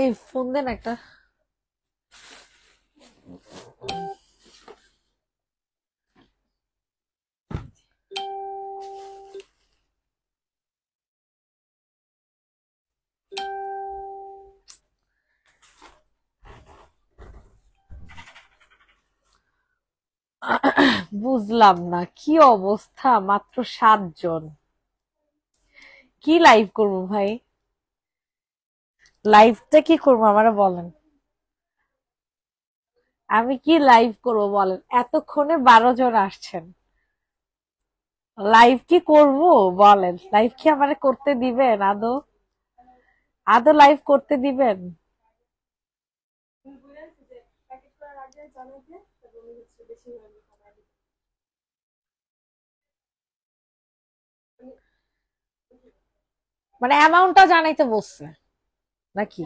এই ফোন দেন একটা। বুঝলাম না কি অবস্থা, মাত্র 7 জন। কি লাইভ করবো ভাই? লাইভটা কি করবো আমারা বলেন? আমি কি লাইভ করবো বলেন? এতক্ষণে 12 জন আসছেন, লাইভ কি করব বলেন? লাইভ কি আমারে করতে দিবেন? আদৌ আদৌ লাইভ করতে দিবেন? মানে অ্যামাউন্টটা জানাইতে বলছে নাকি?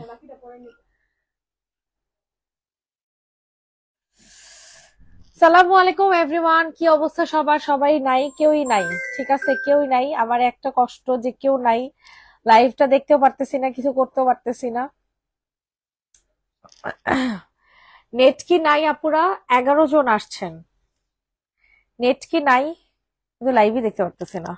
সালামু আলাইকুম এভরিওয়ান, কি অবস্থা সবার? সবাই নাই, কেউই নাই, ঠিক আছে কেউই নাই। আমার একটা কষ্ট যে কেউ নাই, লাইভটা দেখতেও পারতেছি না, কিছু করতেও পারতেছি না। নেট কি নাই আপুরা? 11 জন আসছেন, নেট কি নাই? কিন্তু লাইভই দেখতে পারতেছি না।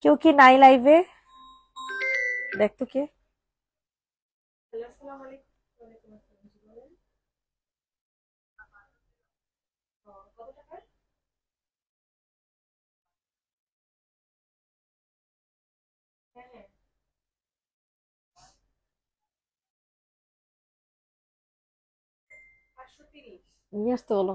কেউ কি নাই লাইভে? দেখতো কে? নিয়ে আসতে বলো।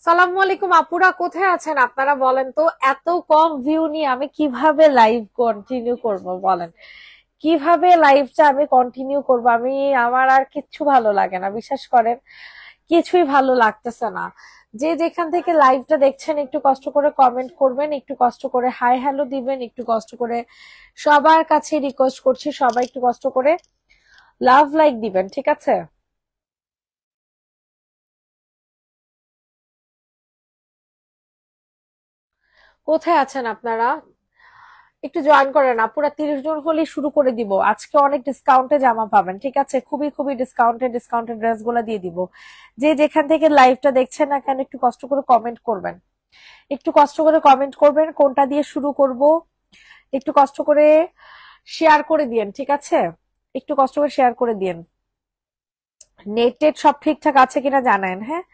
সালামু আলাইকুম আপুরা, কোথায় আছেন আপনারা বলেন তো? এত কম ভিউ নিয়ে আমি কিভাবে লাইভ কন্টিনিউ করব বলেন? কিভাবে লাইভটা আমি কন্টিনিউ করব? আমার আর কিচ্ছু ভালো লাগে না, বিশ্বাস করেন, কিছুই ভালো লাগতেছে না। যে যেখান থেকে লাইভটা দেখছেন একটু কষ্ট করে কমেন্ট করবেন, একটু কষ্ট করে হাই হ্যালো দিবেন, একটু কষ্ট করে সবার কাছে রিকোয়েস্ট করছি সবাই একটু কষ্ট করে লাভ লাইক দিবেন, ঠিক আছে? কোথায় আছেন আপনারা? একটু জয়েন করেন আপুরা, 30 জন হলেই শুরু করে দিব। আজকে অনেক ডিসকাউন্টে জামা পাবেন, ঠিক আছে? খুবই খুবই ডিসকাউন্টেড ড্রেস গুলা দিয়ে দিব। যে যেখান থেকে লাইভটা দেখছেন না কেন একটু কষ্ট করে কমেন্ট করবেন, একটু কষ্ট করে কমেন্ট করবেন কোনটা দিয়ে শুরু করব, একটু কষ্ট করে শেয়ার করে দিয়েন, ঠিক আছে? একটু কষ্ট করে শেয়ার করে দিয়েন। নেট টেট সব ঠিকঠাক আছে কিনা জানান, হ্যাঁ?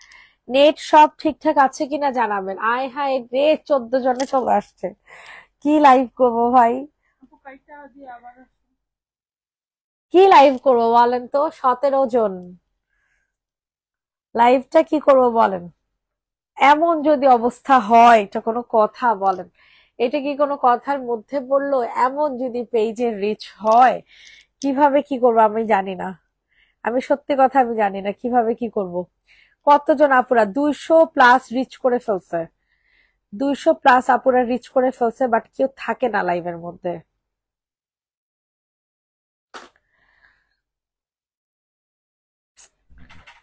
নেট সব ঠিকঠাক আছে কিনা জানাবেন। আয় হায় রে, 14 জনে চলে আসছে, কি লাইভ করবো ভাই? কি লাইভ করবো বলেন তো? 17 জন, লাইভটা কি করবো বলেন? এমন যদি অবস্থা হয় এটা কোনো কথা বলেন? এটা কি কোনো কথার মধ্যে পড়লো? এমন যদি পেজের রিচ হয়, কিভাবে কি করবো আমি জানি না। আমি সত্যি কথা আমি জানি না কিভাবে কি করব। কতজন আপুরা 200+ রিচ করে ফেলছে, 200+ আপুরা রিচ করে ফেলছে, বাট কেউ থাকে না লাইভের মধ্যে।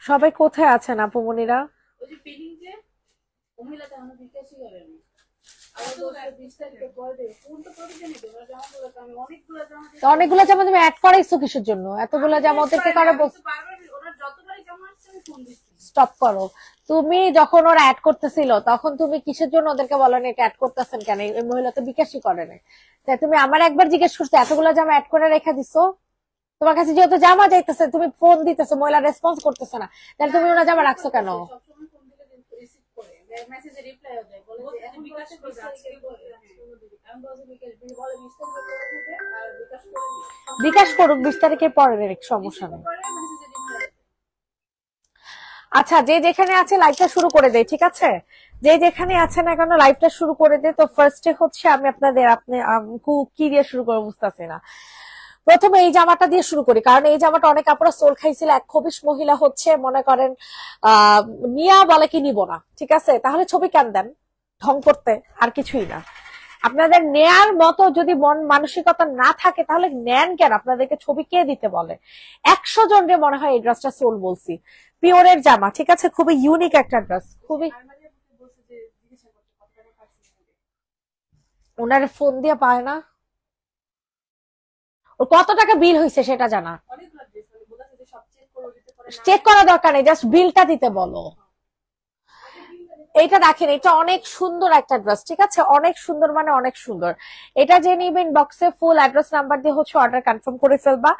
সবাই কোথায় আছেন আপুমনিরা? অনেকগুলো জামা তুমি অ্যাড করাইছো কিসের জন্য? এতগুলো জামা ওদেরকে কারো স্টপ করো। তুমি যখন ওরা অ্যাড করতেছিল তখন তুমি কিসের জন্য ওদেরকে বলো না এটা অ্যাড করতেছেন কেন? এই মহিলা তো বিকাশই করে না। তাই তুমি আমার একবার জিজ্ঞেস করছো এতগুলো জামা অ্যাড করে রেখে দিছো? তোমার কাছে যেহেতু জামা যাইতেছে, তুমি ফোন দিতেছো, মহিলা রেসপন্স করতেছে না, তাহলে তুমি ওনার জামা রাখছো কেন? বিকাশ করুক, 20 তারিখের পরে সমস্যা নেই। আচ্ছা, যে যেখানে আছে লাইভটা শুরু করে দেয়, ঠিক আছে? যে যেখানে আছে না কেন লাইভটা শুরু করে দে। তো ফার্স্টে হচ্ছে আমি আপনাদের কি দিয়ে শুরু করবো বুঝতেছি না। প্রথমে এই জামাটা দিয়ে শুরু করি, কারণ এই জামাটা অনেক আপুরা সোল খাইছিল। এক খবিশ মহিলা হচ্ছে মনে করেন নিয়া বলে কি নিব না, ঠিক আছে? তাহলে ছবি কেন দেন? ঢং করতে, আর কিছুই না। আপনাদের নেয়ার মতো যদি মন মানসিকতা না থাকে তাহলে নেন কেন? আপনাদেরকে ছবি কে দিতে বলে? 100 জনরে মনে হয় এই ড্রেসটা সোল বলছি। পিওরের জামা, ঠিক আছে, খুবই ইউনিক একটা ড্রেস, খুবই। ওনার ফোন দিয়ে পায় না, ওর কত টাকা বিল হয়েছে সেটা জানা। চেক করা দরকার নেই, জাস্ট বিলটা দিতে বলো। এইটা দেখেন, এটা অনেক সুন্দর একটা ড্রেস, ঠিক আছে, অনেক সুন্দর, মানে অনেক সুন্দর। এটা যে নিবেন বক্সে ফুল অ্যাড্রেস নাম্বার দিয়ে হচ্ছে অর্ডার কনফার্ম করে ফেলবা।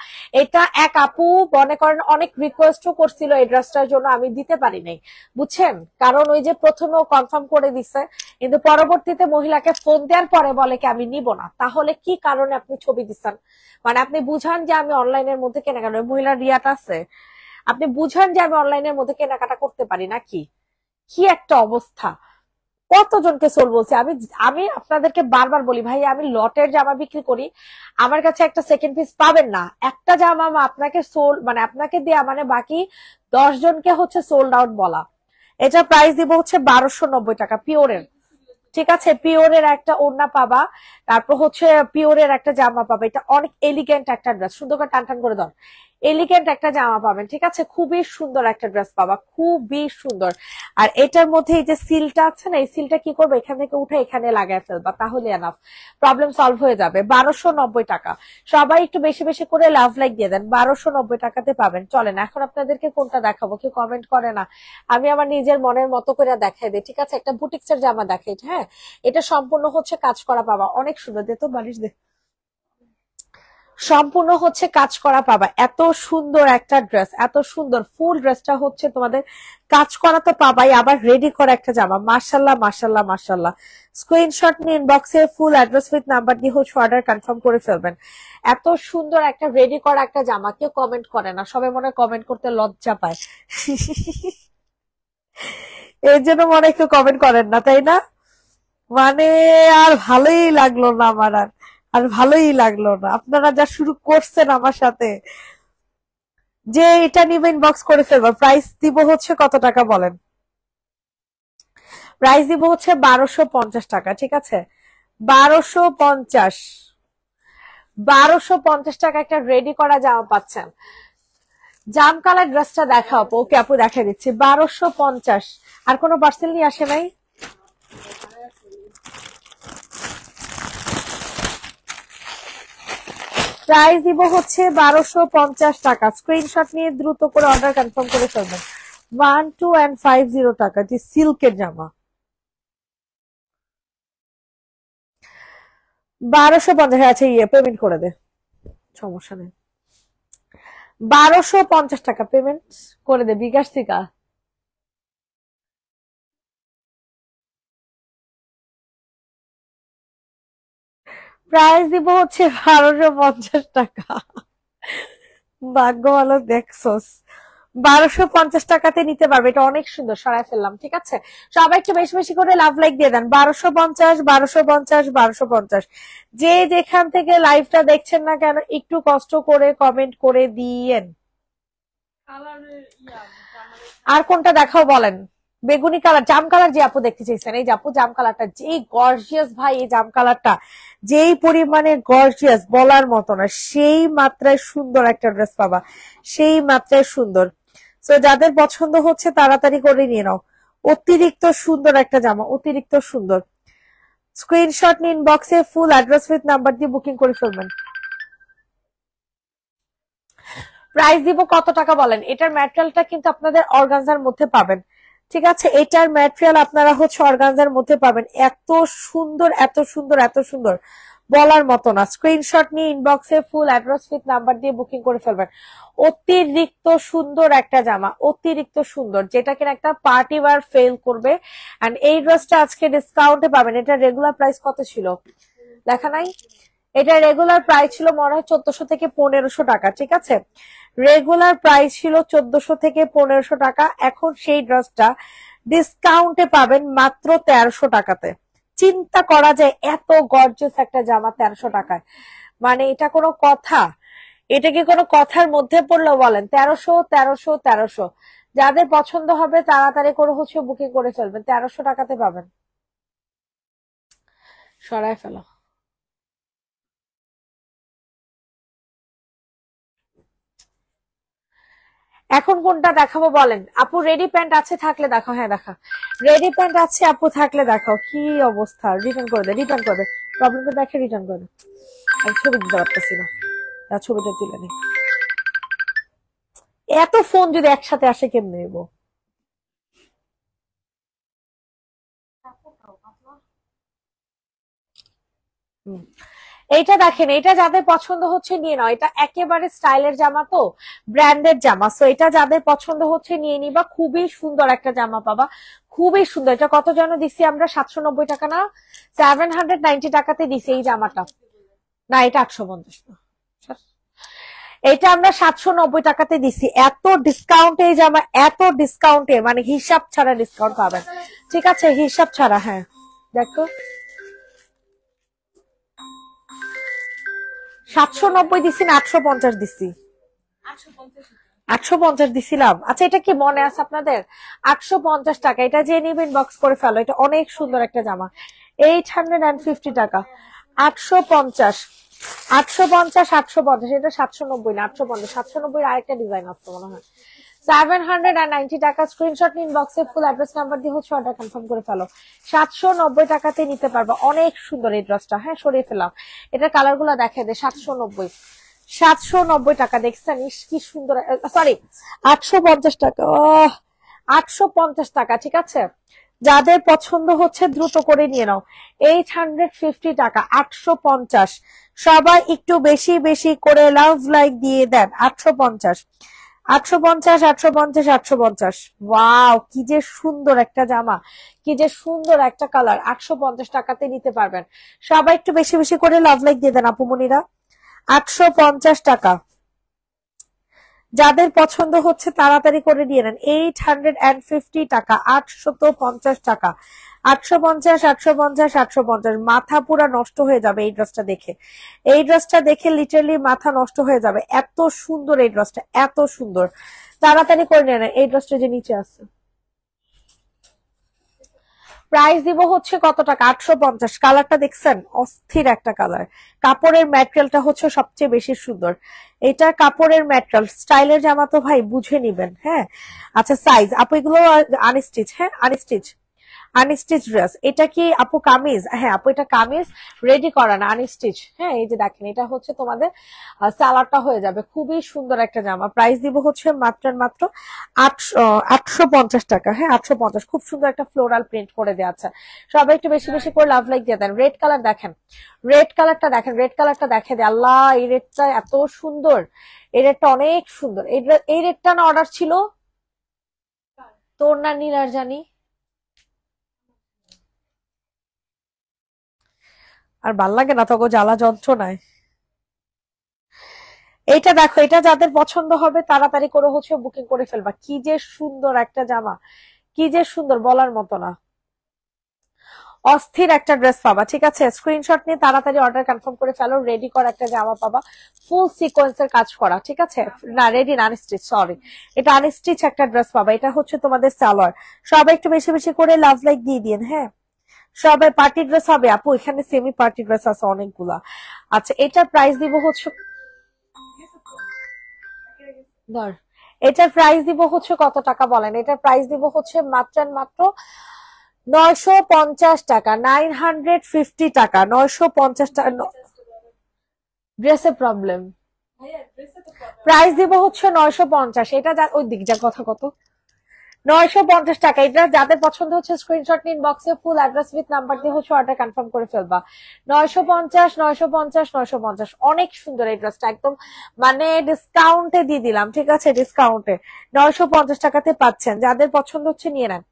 এটা এক আপু মনে করেন অনেক রিকোয়েস্টও করছিল এই ড্রেসটার জন্য, আমি দিতে পারি নাই, বুঝছেন? কারণ ওই যে প্রথমে কনফার্ম করে দিছে, কিন্তু পরবর্তীতে মহিলাকে ফোন দেওয়ার পরে বলে কি আমি নিব না। তাহলে কি কারণে আপনি ছবি দিচ্ছেন? মানে আপনি বুঝান যে আমি অনলাইনের মধ্যে কেনাকাটা, মহিলার রিয়াটা আছে, আপনি বুঝান যে আমি অনলাইনের মধ্যে কেনাকাটা করতে পারি নাকি? কি একটা অবস্থা! কতজনকে সোল বলছে। আমি আমি আপনাদেরকে বারবার বলি ভাই, আমি লটের জামা বিক্রি করি, আমার কাছে একটা সেকেন্ড পিস পাবেন না। একটা জামা আপনাকে সোল মানে আপনাকে দেয়া মানে বাকি 10 জনকে হচ্ছে সোল্ড আউট বলা। এটা প্রাইস দিব হচ্ছে 1290 টাকা পিওরের, ঠিক আছে? পিওরের একটা ওড়না পাবা, তারপর হচ্ছে পিওরের একটা জামা পাবা। এটা অনেক এলিগেন্ট একটা ড্রেস, সুন্দর করে টান টান করে দাও, এলিগেন্ট একটা জামা পাবেন, ঠিক আছে? খুবই সুন্দর একটা ড্রেস পাবা, খুবই সুন্দর। আর এটার মধ্যে এই যে সিলটা আছে না, এই সিলটা কি করবে, এখান থেকে উঠে এখানে লাগায় ফেলবা, তাহলে এনাফ, প্রবলেম সলভ হয়ে যাবে। 1290 টাকা। সবাই একটু বেশি বেশি করে লাভ লাইক দিয়ে দেন, 1290 টাকাতে পাবেন। চলেন এখন আপনাদেরকে কোনটা দেখাবো, কেউ কমেন্ট করে না, আমি আমার নিজের মনের মতো করে দেখাই দিই, ঠিক আছে? একটা বুটিক্সের জামা দেখাই, হ্যাঁ, এটা সম্পূর্ণ হচ্ছে কাজ করা পাবা, অনেক সুন্দর। দে তো বালিশ দে, সম্পূর্ণ হচ্ছে কাজ করা পাবা। এত সুন্দর একটা ড্রেস, এত সুন্দর, ফুল ড্রেসটা হচ্ছে তোমাদের কাজ করা তো পাবাই, আবার রেডি করা একটা জামা। মাশাল্লাহ মাশাল্লাহ মাশাল্লাহ। স্ক্রিনশট নিয়ে ইনবক্সে ফুল অ্যাড্রেস উইথ নাম্বার দিয়ে হচ্ছে অর্ডার কনফার্ম করে ফেলবেন। এত সুন্দর একটা রেডি করা একটা জামা, কেউ কমেন্ট করে না, সবাই মনে কমেন্ট করতে লজ্জা পায়। এর জন্য মনে কেউ কমেন্ট করেন না, তাই না? মানে আর ভালোই লাগলো না আমার, আর ভালোই লাগলো না। আপনারা যা শুরু করছেন আমার সাথে, যে এটা নিবে ইনবক্স করে ফেলবো। প্রাইস দিব হচ্ছে কত টাকা বলেন? প্রাইস দিব হচ্ছে 1250 টাকা, ঠিক আছে? 1250, 1250 টাকা একটা রেডি করা জামা পাচ্ছেন। জাম কালার ড্রেসটা দেখাও, ওকে আপু দেখা দিচ্ছি, 1250। আর কোনো পার্সেল নিয়ে আসে নাই? প্রাইস দিব হচ্ছে 1250 টাকা। স্ক্রিনশট নিয়ে দ্রুত করে অর্ডার কনফার্ম করে ফেলবেন। 1250 টাকা, যে সিল্কের জামা। 1250 আছে, ইয়ে পেমেন্ট করে দে, সমস্যা নেই। 1250 টাকা পেমেন্ট করে দে বিকাশ থেকে। প্রাইস দিব হচ্ছে 1250 টাকা। ভাগ্য ভালো দেখছোস, 1250 টাকাতে নিতে পারবে। এটা অনেক সুন্দর, সরাই ফেললাম, ঠিক আছে? সবাই একটু বেশি বেশি করে লাভ লাইক দিয়ে দেন। 1250, 1250, 1250। যে যেখান থেকে লাইভটা দেখছেন না কেন একটু কষ্ট করে কমেন্ট করে দিয়েন। আর কোনটা দেখাও বলেন? বেগুনি কালার, জাম কালার যে আপু দেখতে চাইছেন, এই যে আপু জাম কালারটা যেই গর্জিয়াস ভাই, এই জাম কালারটা যেই পরিমাণে গর্জিয়াস বলার মতো না, সেই মাত্রায় সুন্দর একটা ড্রেস পাবা, সেই মাত্রায় সুন্দর। তো যাদের পছন্দ হচ্ছে তাড়াতাড়ি করে নিয়ে নাও, অতিরিক্ত সুন্দর একটা জামা, অতিরিক্ত সুন্দর। স্ক্রিনশট নিন, ইনবক্সে ফুল অ্যাড্রেস উইথ নাম্বার দিয়ে বুকিং করে ফেলবেন। প্রাইস দিব কত টাকা বলেন? এটার ম্যাটেরিয়ালটা কিন্তু আপনাদের অর্গানজার মধ্যে পাবেন, ঠিক আছে? এটার ম্যাটেরিয়াল আপনারা হচ্ছে অর্গানজার মধ্যে পাবেন। এত সুন্দর, এত সুন্দর, এত সুন্দর, বলার মতো না। স্ক্রিনশট নিয়ে ইনবক্সে ফুল অ্যাড্রেস উইথ নাম্বার দিয়ে বুকিং করে ফেলবেন। অতিরিক্ত সুন্দর একটা জামা, অতিরিক্ত সুন্দর, যেটা কিনা একটা পার্টি ওয়্যার ফেল করবে। এন্ড এই ড্রেসটা আজকে ডিসকাউন্টে পাবেন। এটা রেগুলার প্রাইস কত ছিল দেখা নাই? এটা রেগুলার প্রাইস ছিল মনে হয় 1400 থেকে 1500 টাকা, ঠিক আছে? রেগুলার প্রাইস ছিল 1400 থেকে 1500 টাকা। এখন সেই ড্রেসটা ডিসকাউন্টে পাবেন মাত্র 1300 টাকাতে। চিন্তা করা যায়, এত গর্জিয়াস একটা জামা 1300 টাকায়, মানে এটা কোনো কথা? এটা কি কোনো কথার মধ্যে পড়লো বলেন? 1300 1300 1300। যাদের পছন্দ হবে তাড়াতাড়ি করে হচ্ছে বুকিং করে ফেলবেন, 1300 টাকাতে পাবেন। সরায় ফেলো। এখন কোনটা দেখাবো বলেন আপু? রেডি প্যান্ট আছে থাকলে দেখাও। হ্যাঁ দেখা, রেডি প্যান্ট আছে আপু থাকলে দেখাও। কি অবস্থা, রিটার্ন করে দে, রিটার্ন করে দে, প্রবলেমটা দেখে রিটার্ন করে দে। আমি ছবি দিতে পারতেছি না, ছবিটা তুলে নি। এত ফোন যদি একসাথে আসে কেমনে নেব? এইটা দেখেন, এটা যাদের পছন্দ হচ্ছে নিয়ে নাও। এটা একেবারে স্টাইলের জামা, তো ব্র্যান্ডেড জামা। সো এটা যাদের পছন্দ হচ্ছে নিয়ে নিবা, খুবই সুন্দর একটা জামা পাবা, খুবই সুন্দর। এটা কত যেন দিছি আমরা? 790 টাকা না 790 টাকাতে দিছি এই জামাটা। না এটা 850 না, এটা আমরা 790 টাকাতে দিছি। এত ডিসকাউন্টে এই জামা, এত ডিসকাউন্টে, মানে হিসাব ছাড়া ডিসকাউন্ট পাবেন। ঠিক আছে, হিসাব ছাড়া। হ্যাঁ দেখো, 790 দিছি না 850 দিছি? 850 দিছিলাম। আচ্ছা এটা কি মনে আছে আপনাদের? 850 টাকা। এটা যে নিবেন বক্স করে ফেলো, এটা অনেক সুন্দর একটা জামা। 850 টাকা, 850 850 850। এটা 790 না 850। 790 আরেকটা ডিজাইন আসছে মনে হয়। 790 টাকা। স্ক্রিনশট নিন, বক্সে ফুল অ্যাড্রেস নাম্বার দিয়ে হচ্ছে অর্ডার কনফার্ম করে ফেলো। 790 টাকাতে নিতে পারবো, অনেক সুন্দর এই ড্রেসটা। হ্যাঁ সরিয়ে ফেলাম, এটার কালার গুলা দেখে দে। 790 790 টাকা। দেখছেন কি সুন্দর, সরি 850 টাকা, 850 টাকা। ঠিক আছে, যাদের পছন্দ হচ্ছে দ্রুত করে নিয়ে নাও। 850 টাকা, 850। সবাই একটু বেশি বেশি করে লাভ লাইক দিয়ে দেন। 850 850 850 850। ওয়াও কি যে সুন্দর একটা জামা, কি যে সুন্দর একটা কালার। 850 টাকাতে নিতে পারবেন। সবাই একটু বেশি বেশি করে লাভ লাইক দিয়ে দেন আপুমনিরা। 850 টাকা। যাদের পছন্দ হচ্ছে তাড়াতাড়ি করে দিয়ে নেন। 850 টাকা, 850 টাকা। 850 850 850। মাথা পুরা নষ্ট হয়ে যাবে এই ড্রেসটা দেখে। এই ড্রেসটা দেখে লিটারালি মাথা নষ্ট হয়ে যাবে, এত সুন্দর এই ড্রেসটা, এত সুন্দর। তাড়াতাড়ি করে নিয়ে নেন। এই ড্রেসটা যে নিচে আছে, প্রাইস দিব হচ্ছে কত টাকা? 850। কালারটা দেখছেন, অস্থির একটা কালার। কাপড়ের ম্যাটেরিয়ালটা হচ্ছে সবচেয়ে বেশি সুন্দর। এটা কাপড়ের ম্যাটেরিয়াল, স্টাইলের জামা তো ভাই বুঝে নিবেন। হ্যাঁ আচ্ছা, সাইজ আপু এগুলো আনস্টিচ। হ্যাঁ আনস্টিচ, আনস্টিচ ড্রেস। এটা কি আপু কামিজ? হ্যাঁ আপু এটা কামিজ, রেডি করা না, আনস্টিচ। হ্যাঁ এই যে দেখেন, এটা হচ্ছে তোমাদের সালোয়ারটা হয়ে যাবে। খুবই সুন্দর একটা জামা। প্রাইস দিব হচ্ছে মাত্র মাত্র 850 টাকা। হ্যাঁ 850। খুব সুন্দর একটা ফ্লোরাল প্রিন্ট করে দেওয়া আছে। সবাই একটু বেশি বেশি করে লাভ লাইক দিয়ে দেন। রেড কালার দেখেন, রেড কালারটা দেখেন, রেড কালারটা দেখে দে। আল্লাহ এই রেডটা এত সুন্দর, এই রেডটা অনেক সুন্দর। এই রেডটা না অর্ডার ছিল তোর না নীলার জানি, আর ভাল লাগে না তোকে জ্বালা যন্ত্রণায়। এইটা দেখো, এটা যাদের পছন্দ হবে তাড়াতাড়ি করে হচ্ছে বুকিং করে ফেলবা। কি যে সুন্দর একটা জামা, কি যে সুন্দর, বলার মতো না। অস্থির একটা ড্রেস পাবা। ঠিক আছে, স্ক্রিনশট নিয়ে তাড়াতাড়ি অর্ডার কনফার্ম করে ফেলো। রেডি করা একটা জামা পাবা, ফুল সিকোয়েন্সের কাজ করা। ঠিক আছে, না রেডি না, আনস্টিচ, সরি। এটা আনস্টিচ একটা ড্রেস পাবা। এটা হচ্ছে তোমাদের সালোয়ার। সবাই একটু বেশি বেশি করে লাভ লাইক দিয়ে দিন। হ্যাঁ সবাই পার্টি ড্রেস হবে আপু, এখানে সেমি পার্টি ড্রেস আছে অনেকগুলা। আচ্ছা এটার প্রাইস দিব হচ্ছে, ধর এটার প্রাইস দিব হচ্ছে কত টাকা বলেন? এটার প্রাইস দিব হচ্ছে মাত্র মাত্র 950 টাকা, 950 টাকা, 950 টাকা। ড্রেসের প্রবলেম, প্রাইস দিব হচ্ছে 950। এটা ওই দিক যা কথা কত, 950 টাকা। এটা যাদের পছন্দ হচ্ছে স্ক্রিনশট নিন, বক্সে ফুল অ্যাড্রেস উইথ নাম্বার দিয়ে হচ্ছে অর্ডার কনফার্ম করে ফেলবা। 950 950 950। অনেক সুন্দর এই ড্রেসটা, একদম মানে ডিসকাউন্টে দিয়ে দিলাম। ঠিক আছে, ডিসকাউন্টে 950 টাকাতে পাচ্ছেন। যাদের পছন্দ হচ্ছে নিয়ে নেন।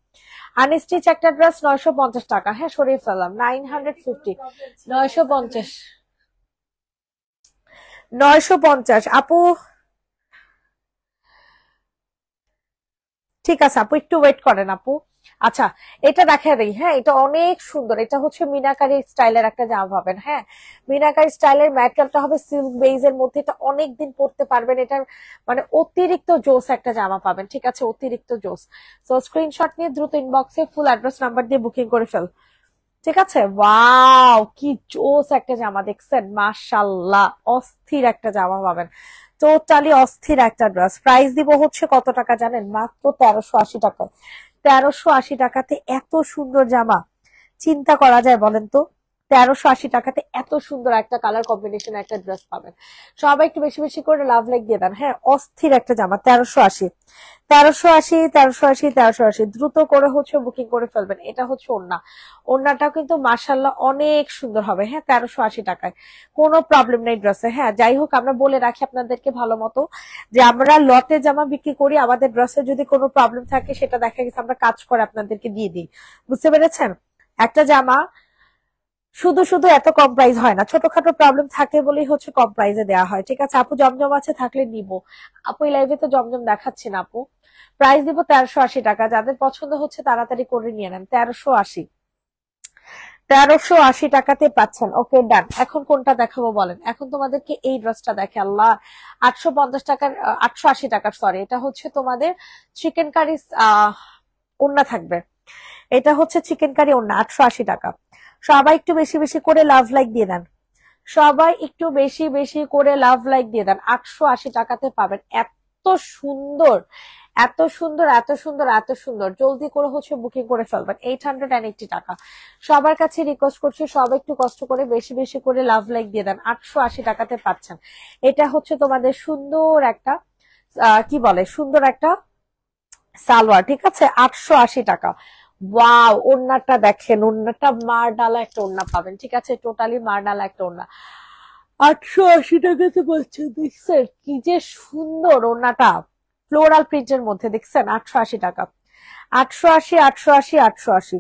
আনস্টিচ একটা ড্রেস 950 টাকা। হ্যাঁ সরিয়ে ফেললাম, 950। 950 950 আপু। ঠিক আছে আপু, একটু ওয়েট করেন আপু। আচ্ছা, এটা দেখা দেই। হ্যাঁ, এটা অনেক সুন্দর। এটা হচ্ছে মিনাকারি স্টাইলের একটা জামা পাবেন। হ্যাঁ, মিনাকারি স্টাইলের ম্যাটেরিয়ালটা হবে সিল্ক বেইজের মধ্যে। এটা অনেকদিন পরতে পারবেন। এটার মানে অতিরিক্ত জোস একটা জামা পাবেন। ঠিক আছে, অতিরিক্ত জোস। তো স্ক্রিনশট নিয়ে দ্রুত ইনবক্সে ফুল অ্যাড্রেস নাম্বার দিয়ে বুকিং করে ফেল। ঠিক আছে, ওয়াও কি জোস একটা জামা দেখছেন, মাশাআল্লাহ অস্থির একটা জামা পাবেন। টোটালি অস্থির একটা ড্রেস। প্রাইস দিব হচ্ছে কত টাকা জানেন? মাত্র 1380 টাকা। 1380 টাকাতে এত সুন্দর জামা চিন্তা করা যায় বলেন তো? 1380 টাকাতে এত সুন্দর একটা কালার কম্বিনেশন একটা ড্রেস পাবেন। সবাই একটু বেশি বেশি করে লাভ লাইক দিয়ে দেন। হ্যাঁ, অস্থির একটা জামা। 1380, 1380, 1380, 1380 দ্রুত করে হচ্ছে বুকিং করে ফেলবেন। এটা হচ্ছে ওড়না। ওড়নাটাও কিন্তু মাশাল্লাহ অনেক সুন্দর হবে। হ্যাঁ, 1380 টাকায় কোনো প্রবলেম নেই ড্রেসে। হ্যাঁ, যাই হোক, আমরা বলে রাখি আপনাদেরকে ভালো মতো যে আমরা লটে জামা বিক্রি করি। আমাদের ড্রেসে যদি কোনো প্রবলেম থাকে সেটা দেখা গেছে আমরা কাজ করে আপনাদেরকে দিয়ে দিই। বুঝতে পেরেছেন? একটা জামা শুধু শুধু এত কম প্রাইস হয় না, ছোটখাটো প্রবলেম থাকে বলেই হচ্ছে কম প্রাইসে দেওয়া হয়। ঠিক আছে আপু, জমজম আছে থাকলে নিব। আপু এই লাইভে তো জমজম দেখাচ্ছি না আপু। প্রাইস দিব 1380 টাকা। যাদের পছন্দ হচ্ছে তাড়াতাড়ি করে নিয়ে নেন। 1380, 1380 টাকাতে পাচ্ছেন। ওকে ডান। এখন কোনটা দেখাবো বলেন? এখন তোমাদেরকে এই ড্রেসটা দেখে আল্লাহ। 850 টাকার, 880 টাকার, সরি। এটা হচ্ছে তোমাদের চিকেন কারি ওড়না থাকবে। এটা হচ্ছে চিকেন কারি ওড়না, 880 টাকা। সবাই একটু বেশি বেশি করে লাভ লাইক দিয়ে দেন। সবাই একটু বেশি বেশি করে লাভ লাইক দিয়ে দেন। 880 টাকাতে পাবেন এত সুন্দর, এত সুন্দর, এত সুন্দর, এত সুন্দর। জলদি করে হচ্ছে বুকিং করে ফেলবেন। 880 টাকা। সবার কাছে রিকোয়েস্ট করছি, সবাই একটু কষ্ট করে বেশি বেশি করে লাভ লাইক দিয়ে দেন। 880 টাকাতে পাচ্ছেন। এটা হচ্ছে তোমাদের সুন্দর একটা কি বলে, সুন্দর একটা সালোয়ার। ঠিক আছে, 880 টাকা। ওয়াও, ওড়নাটা দেখেন, ওড়নাটা মারডালা একটা ওড়না পাবেন। ঠিক আছে, টোটালি মারডালা একটা ওড়না। 880 টাকাতে পাচ্ছেন। দেখছেন কি যে সুন্দর ওড়নাটা, ফ্লোরাল প্রিন্টের মধ্যে। দেখছেন 880 টাকা। 880, 880, 880।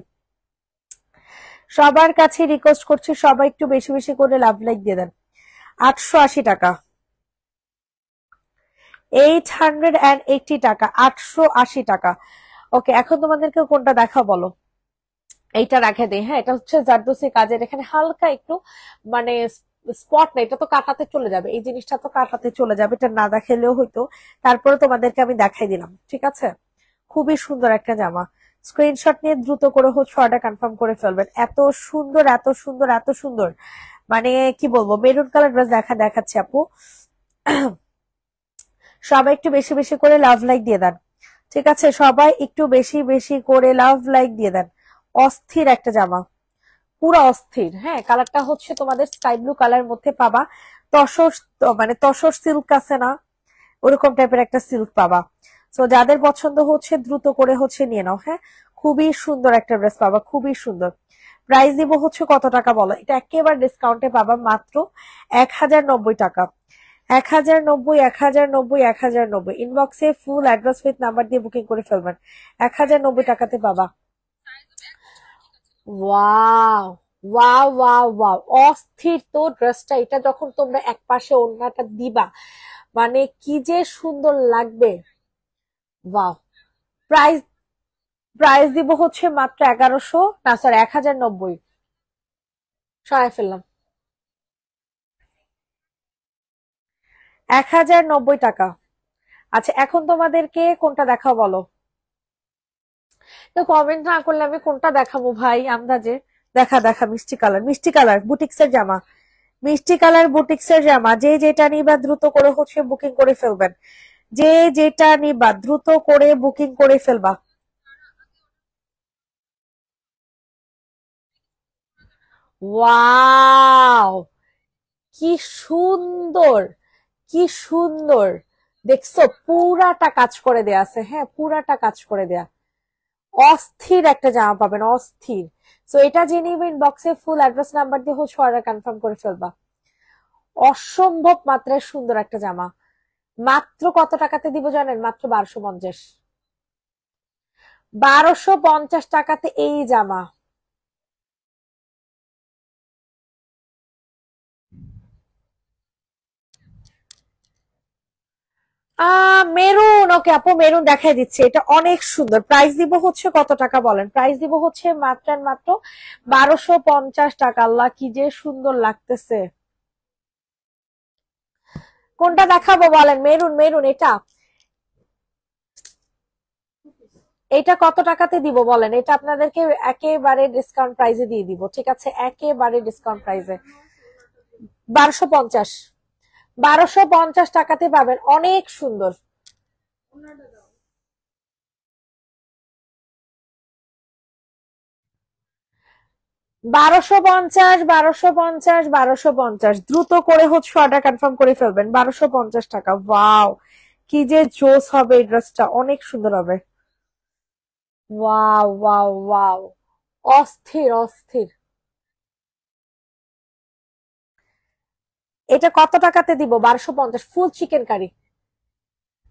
সবার কাছে রিকোয়েস্ট করছি, সবাই একটু বেশি বেশি করে লাভ লাইক দিয়ে দেন। 880 টাকা, 880 টাকা, 880 টাকা। ওকে, এখন তোমাদেরকে কোনটা দেখা বলো? এইটা রেখে দিই। হ্যাঁ, এটা হচ্ছে জারদোসি কাজের। এখানে হালকা একটু মানে স্পট না, এটা তো কাটাতে চলে যাবে। এই জিনিসটা তো কাটাতে চলে যাবে, এটা না দেখালেও হইতো। তারপরে তোমাদেরকে আমি দেখাই দিলাম। ঠিক আছে, খুবই সুন্দর একটা জামা। স্ক্রিনশট নিয়ে দ্রুত করে হচ্ছে অর্ডার কনফার্ম করে ফেলবেন। এত সুন্দর, এত সুন্দর, এত সুন্দর। মানে কি বলবো, মেরুন কালার ড্রেস দেখাচ্ছি আপু। সবাই একটু বেশি বেশি করে লাভ লাইক দিয়ে দেন। ঠিক আছে, সবাই একটু বেশি বেশি করে লাভ লাইক দিয়ে দেন। অস্থির একটা জামা, পুরো অস্থির। হ্যাঁ, কালারটা হচ্ছে তোমাদের স্কাই ব্লু কালার মধ্যে পাবা। তসর, মানে তসর সিল্ক আছে না, ওরকম টাইপের একটা সিল্ক পাবা। তো যাদের পছন্দ হচ্ছে দ্রুত করে হচ্ছে নিয়ে নাও। হ্যাঁ, খুবই সুন্দর একটা ড্রেস পাবা, খুবই সুন্দর। প্রাইস দিব হচ্ছে কত টাকা বলো? এটা একেবারে ডিসকাউন্টে পাবা মাত্র 1090 টাকা। 1090, 1090, 1090। ইনবক্সে ফুল অ্যাড্রেস উইথ নাম্বার দিয়ে বুকিং করে ফেলবেন। 1090 টাকাতে পাবা। ওয়াও, ওয়াও, ওয়াও, ওয়াও, অস্থির তো ড্রেসটা। এটা যখন তোমরা এক পাশে ওড়নাটা দিবা, মানে কি যে সুন্দর লাগবে। ওয়াও। প্রাইস, প্রাইস দিব হচ্ছে মাত্র 1100, না সরি 1090। সরাই ফেললাম। 1090 টাকা। আচ্ছা, এখন তোমাদেরকে কোনটা দেখাও বলো? তো কমেন্ট না করলে আমি কোনটা দেখাবো ভাই আন্দাজে? দেখা দেখা, মিষ্টি কালার, মিষ্টি কালার বুটিক্সের জামা। মিষ্টি কালার বুটিক্সের জামা, যে যেটা নিবা দ্রুত করে হচ্ছে বুকিং করে ফেলবেন। যে যেটা নিবা দ্রুত করে বুকিং করে ফেলবা। ওয়াও, কি সুন্দর, কি সুন্দর। দেখছো পুরাটা কাজ করে দেয়া আছে। হ্যাঁ, পুরাটা কাজ করে দেয়া। অস্থির একটা জামা পাবেন, অস্থির। তো এটা জেনে নিবেন, বক্সে ফুল অ্যাড্রেস নাম্বার দিয়ে হচ্ছে অর্ডার কনফার্ম করে ফেলবা। অসম্ভব মাত্রায় সুন্দর একটা জামা। মাত্র কত টাকাতে দিব জানেন? মাত্র 1250। 1250 টাকাতে এই জামা। মেরুন, ওকে আপু মেরুন দেখাই দিচ্ছে, এটা অনেক সুন্দর। প্রাইস দিব হচ্ছে কত টাকা বলেন? প্রাইস দিব হচ্ছে মাত্র আর মাত্র 1250 টাকা। আল্লাহ কি যে সুন্দর লাগতেছে। কোনটা দেখাবো বলেন? মেরুন, মেরুন এটা, এটা কত টাকাতে দিব বলেন? এটা আপনাদেরকে একেবারে ডিসকাউন্ট প্রাইসে দিয়ে দিব, ঠিক আছে? একেবারে ডিসকাউন্ট প্রাইসে 1250, 1250 টাকাতে পাবেন, অনেক সুন্দর। 1250, 1250, 1250, দ্রুত করে হচ্ছে অর্ডার কনফার্ম করে ফেলবেন। 1250 টাকা। ওয়াও, কি যে জোস হবে, এই ড্রেসটা অনেক সুন্দর হবে। ওয়াও ওয়াও ওয়াও, অস্থির অস্থির। এটা কত টাকাতে দিব? 1250, ফুল চিকেন কারি।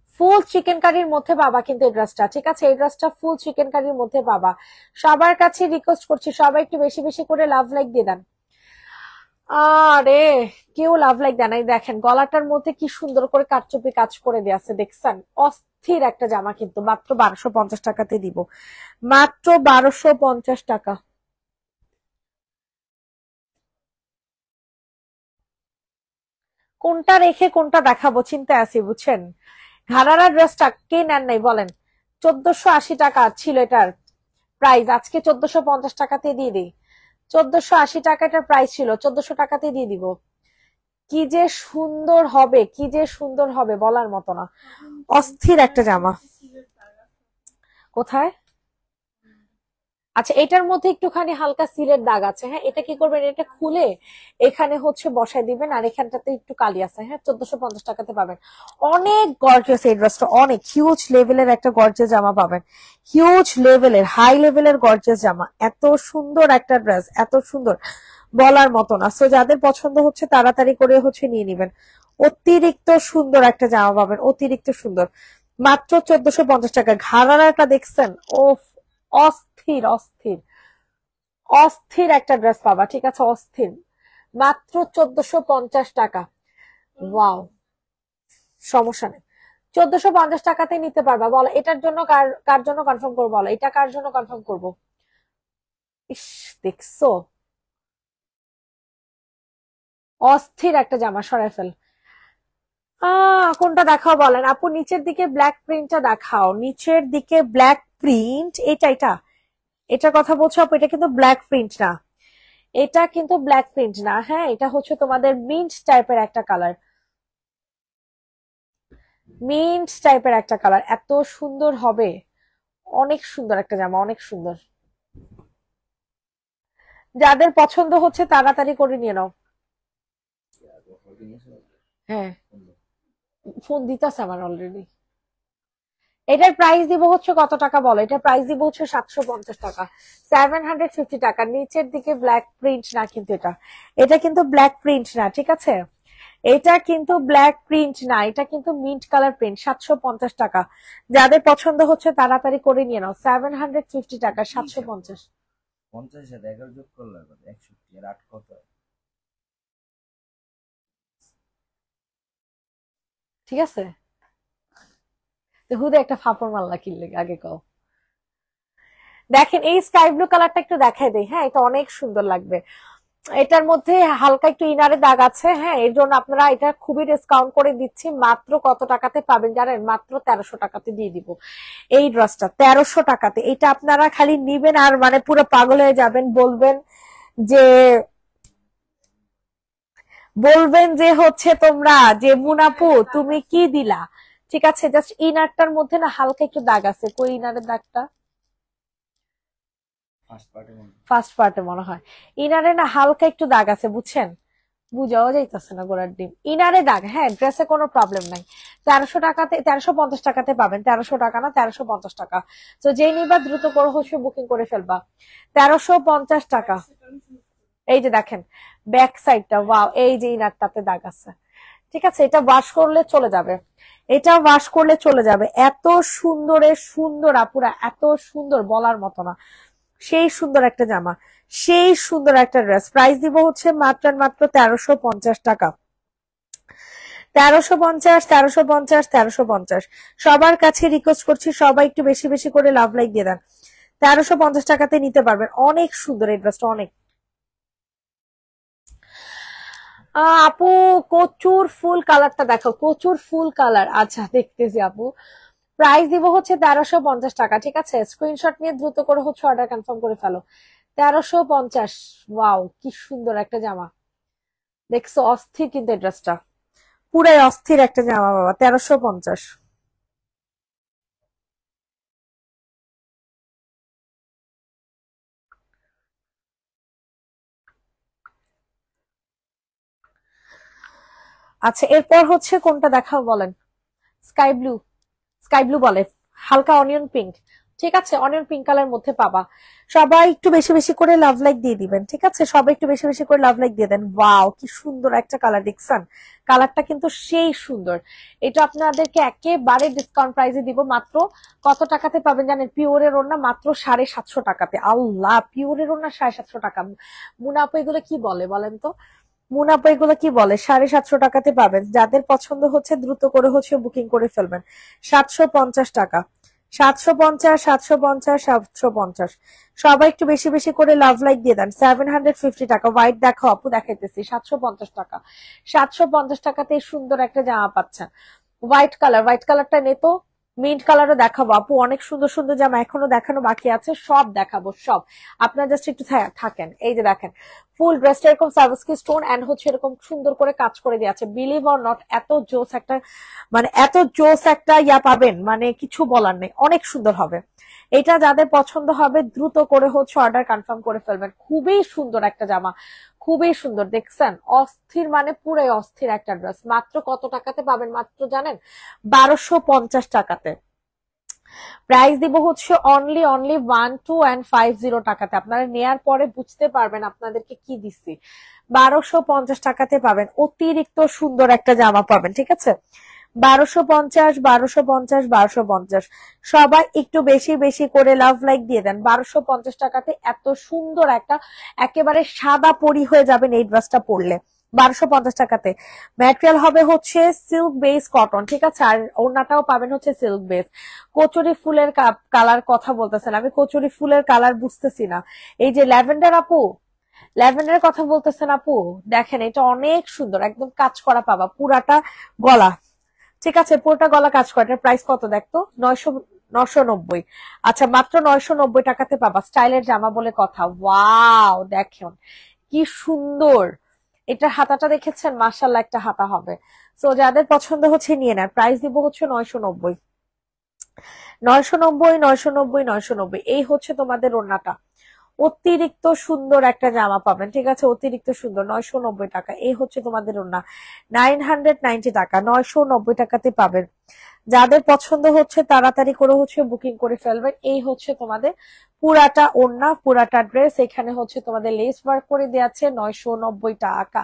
ফুল চিকেন কারির মধ্যে পাবা কিন্তু এই ড্রেসটা, ঠিক আছে? এই ড্রেসটা ফুল চিকেন কারির মধ্যে পাবা। সবার কাছে রিকোয়েস্ট করছি, সবাই একটু বেশি বেশি করে লাভ লাইক দিয়ে দেন। আরে কেউ লাভ লাইক দেয় নাই। দেখেন গলাটার মধ্যে কি সুন্দর করে কারচুপি কাজ করে দেয়া আছে, দেখছেন? অস্থির একটা জামা, কিন্তু মাত্র 1250 টাকাতে দিব, মাত্র 1250 টাকা। কোনটা রেখে কোনটা দেখাবো চিন্তায় আছি, বুঝছেন? ঘাড়ারা ড্রেসটা কে নেন নাই বলেন? 1480 টাকা ছিল এটার প্রাইস, আজকে 1450 টাকাতে দিয়ে দিই। 1480 টাকা এটার প্রাইস ছিল, 1400 টাকাতে দিয়ে দিব। কি যে সুন্দর হবে, কি যে সুন্দর হবে বলার মতো না, অস্থির একটা জামা। কোথায়? আচ্ছা, এটার মধ্যে একটুখানি হালকা সিলের দাগ আছে, হ্যাঁ। এটা কি করবেন? এটা খুলে এখানে হচ্ছে বসাই দিবেন, আর এখানটাতে একটু কালি আছে, হ্যাঁ। 1450 টাকাতে পাবেন, অনেক গর্জিয়াস এই ড্রেসটা, অনেক হিউজ লেভেলের একটা গর্জিয়াস জামা পাবেন। হিউজ লেভেলের, হাই লেভেলের গর্জিয়াস জামা, এত সুন্দর একটা ড্রেস, এত সুন্দর বলার মতো না। সো যাদের পছন্দ হচ্ছে তাড়াতাড়ি করে হচ্ছে নিয়ে নিবেন। অতিরিক্ত সুন্দর একটা জামা পাবেন, অতিরিক্ত সুন্দর, মাত্র 1450 টাকা। ঘাড়ারাটা দেখছেন? ও, অস্থির অস্থির অস্থির একটা ড্রেস পাবা, ঠিক আছে? অস্থির, মাত্র 1450 টাকা। ওয়াও, সমস্যা নেই, 1450 টাকাতে নিতে পারবা। বলো এটার জন্য কার কার জন্য কনফার্ম করবো? বলো এটা কার জন্য কনফার্ম করবো? ইস, দেখছো? অস্থির একটা জামা, সরাই ফেল। কোনটা দেখাও বলেন আপু? নিচের দিকে ব্ল্যাক প্রিন্টটা দেখাও, নিচের দিকে ব্ল্যাক প্রিন্ট, এটা এটা এটার কথা বলছো আপু? এটা কিন্তু ব্ল্যাক প্রিন্ট না, এটা কিন্তু ব্ল্যাক প্রিন্ট না, হ্যাঁ। এটা হচ্ছে তোমাদের মিন্ট টাইপের একটা কালার, মিন্ট টাইপের একটা কালার, এত সুন্দর হবে, অনেক সুন্দর একটা জামা, অনেক সুন্দর। যাদের পছন্দ হচ্ছে তাড়াতাড়ি করে নিয়ে নাও। হ্যাঁ, ফোন দিতেছে আমার অলরেডি। এটার প্রাইস দিব হচ্ছে কত টাকা বলো? এটার প্রাইস দিব হচ্ছে 750 টাকা, 750 টাকা। নিচের দিকে ব্ল্যাক প্রিন্ট না কিন্তু, এটা এটা কিন্তু ব্ল্যাক প্রিন্ট না, ঠিক আছে? এটা কিন্তু ব্ল্যাক প্রিন্ট না, এটা কিন্তু মিন্ট কালার প্রিন্ট। 750 টাকা। যাদের পছন্দ হচ্ছে তাড়াতাড়ি করে নিয়ে নাও, 750 টাকা, 750। 50 সাথে 11 যোগ করলে 61 আর 8 কত? ঠিক আছে, তো হুদে একটা ফাপড় মারলা কিনলে আগে কও। দেখেন এই স্কাই ব্লু কালারটা একটু দেখাই দেই, হ্যাঁ। এটা অনেক সুন্দর লাগবে। এটার মধ্যে হালকা একটু ইনারে দাগ আছে, হ্যাঁ। এর জন্য আপনারা এটা খুবই ডিসকাউন্ট করে দিচ্ছি, মাত্র কত টাকাতে পাবেন জানেন? মাত্র 1300 টাকাতে দিয়ে দিব এই ড্রেসটা, 1300 টাকাতে। এটা আপনারা খালি নিবেন আর মানে পুরো পাগল হয়ে যাবেন, বলবেন যে, বলবেন যে হচ্ছে তোমরা যে মুনাপু তুমি কি দিলা। ঠিক আছে, জাস্ট ইনারটার মধ্যে না হালকা একটু দাগ আছে, কই ইনারের দাগটা? ফার্স্ট পার্টে মনে ফার্স্ট পার্টে মনে হয়। ইনারে না হালকা একটু দাগ আছে, বুঝছেন? বুঝাও যাইতেছে না গোড়ার ডিম, ইনারে দাগ, হ্যাঁ। ড্রেসে কোনো প্রবলেম নাই। 1300 টাকাতে, 1350 টাকাতে পাবেন। 1300 টাকা না, 1350 টাকা। তো যেই নিবা দ্রুত করে হচ্ছে বুকিং করে ফেলবা। 1350 টাকা। এই যে দেখেন ব্যাক সাইডটা, ওয়াও, এই যে ইনারটাতে দাগ আছে, ঠিক আছে? এটা ওয়াশ করলে চলে যাবে, এটা ওয়াশ করলে চলে যাবে। এত সুন্দরের সুন্দর আপুরা, এত সুন্দর বলার মতো না। সেই সুন্দর একটা জামা, সেই সুন্দর একটা ড্রেস। প্রাইস দিব হচ্ছে মাত্র মাত্র 1350 টাকা, 1350, 1350, 1350। সবার কাছে রিকোয়েস্ট করছি সবাই একটু বেশি বেশি করে লাভ লাইক দিয়ে দেন। 1350 টাকাতে নিতে পারবেন, অনেক সুন্দর এই ড্রেসটা, অনেক। আপু কচুর ফুল কালারটা দেখো, কচুর ফুল কালার, আচ্ছা দেখতেছি আপু। প্রাইস দিব হচ্ছে 1350 টাকা, ঠিক আছে? স্ক্রিনশট নিয়ে দ্রুত করে হচ্ছে অর্ডার কনফার্ম করে ফেলো। 1350। ওয়াও কি সুন্দর একটা জামা, দেখছো? অস্থির কিন্তু এই ড্রেসটা, পুরাই অস্থির একটা জামা বাবা। 1350। আচ্ছা এরপর হচ্ছে কোনটা দেখাও বলেন? স্কাই ব্লু, স্কাই ব্লু বলে, হালকা অনিয়ন পিঙ্ক, ঠিক আছে? অনিয়ন পিঙ্ক কালার মধ্যে পাবা। সবাই একটু বেশি বেশি করে লাভ লাইক দিয়ে দিবেন, ঠিক আছে? সবাই একটু বেশি বেশি করে লাভ লাইক দিয়ে দেন। ওয়াও কি সুন্দর একটা কালার, দেখছেন? কালারটা কিন্তু সেই সুন্দর। এটা আপনাদেরকে একেবারে ডিসকাউন্ট প্রাইসে দিব। মাত্র কত টাকাতে পাবেন জানেন? পিওরের ওড়না মাত্র 750 টাকাতে। আল্লাহ, পিওরের ওড়না 750 টাকা। মুনাফা এগুলো কি বলে বলেন তো? মুনাফা এগুলো কি বলে? 750 টাকাতে পাবেন। যাদের পছন্দ হচ্ছে দ্রুত করে হচ্ছে বুকিং করে ফেলবেন। 750 টাকা, 750, 750, 750। সবাই একটু বেশি বেশি করে লাভ লাইক দিয়ে দেন। 750 টাকা। হোয়াইট দেখো আপু, দেখাইতেছি। 750 টাকা, 750 টাকাতে সুন্দর একটা জামা পাচ্ছেন। হোয়াইট কালার, হোয়াইট কালারটা নেতো। মিন্ট কালারও দেখাবো আপু, অনেক সুন্দর সুন্দর জামা এখনো দেখানো বাকি আছে, সব দেখাবো সব। আপনার জাস্ট একটু থাকেন। এই যে দেখেন, ফুল ড্রেসটা এরকম সার্ভিসকি স্টোন এন্ড হচ্ছে এরকম সুন্দর করে কাজ করে দিয়ে আছে। বিলিভ অর নট, এত জোস একটা, মানে এত জোস একটা ইয়া পাবেন, মানে কিছু বলার নেই, অনেক সুন্দর হবে। এটা যাদের পছন্দ হবে দ্রুত করে হচ্ছে অর্ডার কনফার্ম করে ফেলবেন। খুবই সুন্দর একটা জামা, খুবই সুন্দর, দেখছেন? অস্থির, মানে পুরাই অস্থির একটা ড্রেস। মাত্র কত টাকাতে পাবেন? মাত্র জানেন 1250 টাকাতে। প্রাইস দিব হচ্ছে অনলি অনলি 1250 টাকাতে। আপনারা নেয়ার পরে বুঝতে পারবেন আপনাদেরকে কি দিচ্ছি। 1250 টাকাতে পাবেন, অতিরিক্ত সুন্দর একটা জামা পাবেন, ঠিক আছে? 1250, 1250, 1250। সবাই একটু বেশি বেশি করে লাভ লাইক দিয়ে দেন। 1250 টাকাতে এত সুন্দর একটা, একেবারে সাদা পরি হয়ে যাবেন এই ড্রেসটা পরলে। 1250 টাকাতে। ম্যাটেরিয়াল হবে হচ্ছে সিল্ক বেস কটন, ঠিক আছে? আর ওড়নাটাও পাবেন হচ্ছে সিল্ক বেস। কচুরি ফুলের কালার কথা বলতেছেন, আমি কচুরি ফুলের কালার বুঝতেছি না। এই যে ল্যাভেন্ডার আপু, ল্যাভেন্ডার কথা বলতেছেন আপু, দেখেন এটা অনেক সুন্দর, একদম কাজ করা পাবা পুরাটা গলা, ঠিক আছে? পুরোটা গলা কাজ করা। এটার প্রাইস কত দেখতো? 990। আচ্ছা মাত্র 990 টাকাতে পাবা। স্টাইলের জামা বলে কথা। ওয়াও দেখেন কি সুন্দর। এটার হাতাটা দেখেছেন? মাশাআল্লাহ একটা হাতা হবে। সো যাদের পছন্দ হচ্ছে নিয়ে নেন। প্রাইস দিব হচ্ছে 990, 990, 990, 990। এই হচ্ছে তোমাদের ওড়নাটা। অতিরিক্ত সুন্দর একটা জামা পাবেন, ঠিক আছে? অতিরিক্ত সুন্দর, 990 টাকা। এই হচ্ছে তোমাদের ওড়না। 990 টাকা, 990 টাকাতে পাবেন। যাদের পছন্দ হচ্ছে তাড়াতাড়ি করে হচ্ছে বুকিং করে ফেলবেন। এই হচ্ছে তোমাদের পুরাটা ওড়না, পুরাটা ড্রেস। এখানে হচ্ছে তোমাদের লেস ওয়ার্ক করে দেওয়া আছে। 990 টাকা,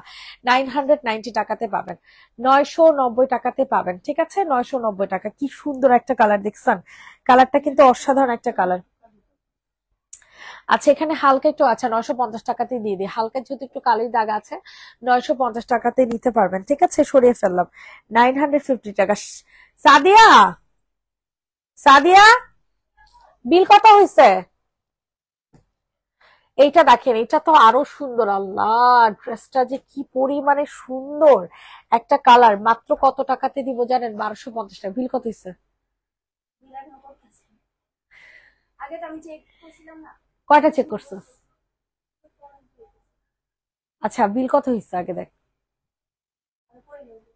990 টাকাতে পাবেন। 990 টাকাতে পাবেন, ঠিক আছে? 990 টাকা। কি সুন্দর একটা কালার, দেখছেন? কালারটা কিন্তু অসাধারণ একটা কালার। আচ্ছা এখানে হালকা একটু, আচ্ছা 950 টাকাতে দিয়ে দিই। হালকা যেহেতু একটু কালির দাগ আছে, 950 টাকাতে নিতে পারবেন, ঠিক আছে? সরিয়ে ফেললাম। 950 টাকা। সাদিয়া, সাদিয়া বিল কত হয়েছে? এইটা দেখেন, এটা তো আরো সুন্দর। আল্লাহ, ড্রেসটা যে কি পরিমানে সুন্দর একটা কালার। মাত্র কত টাকাতে দিব জানেন? 1250 টাকা। বিল কত হয়েছে? কয়টা চেক করছো? আচ্ছা বিল কত হয়েছে আগে দেখ,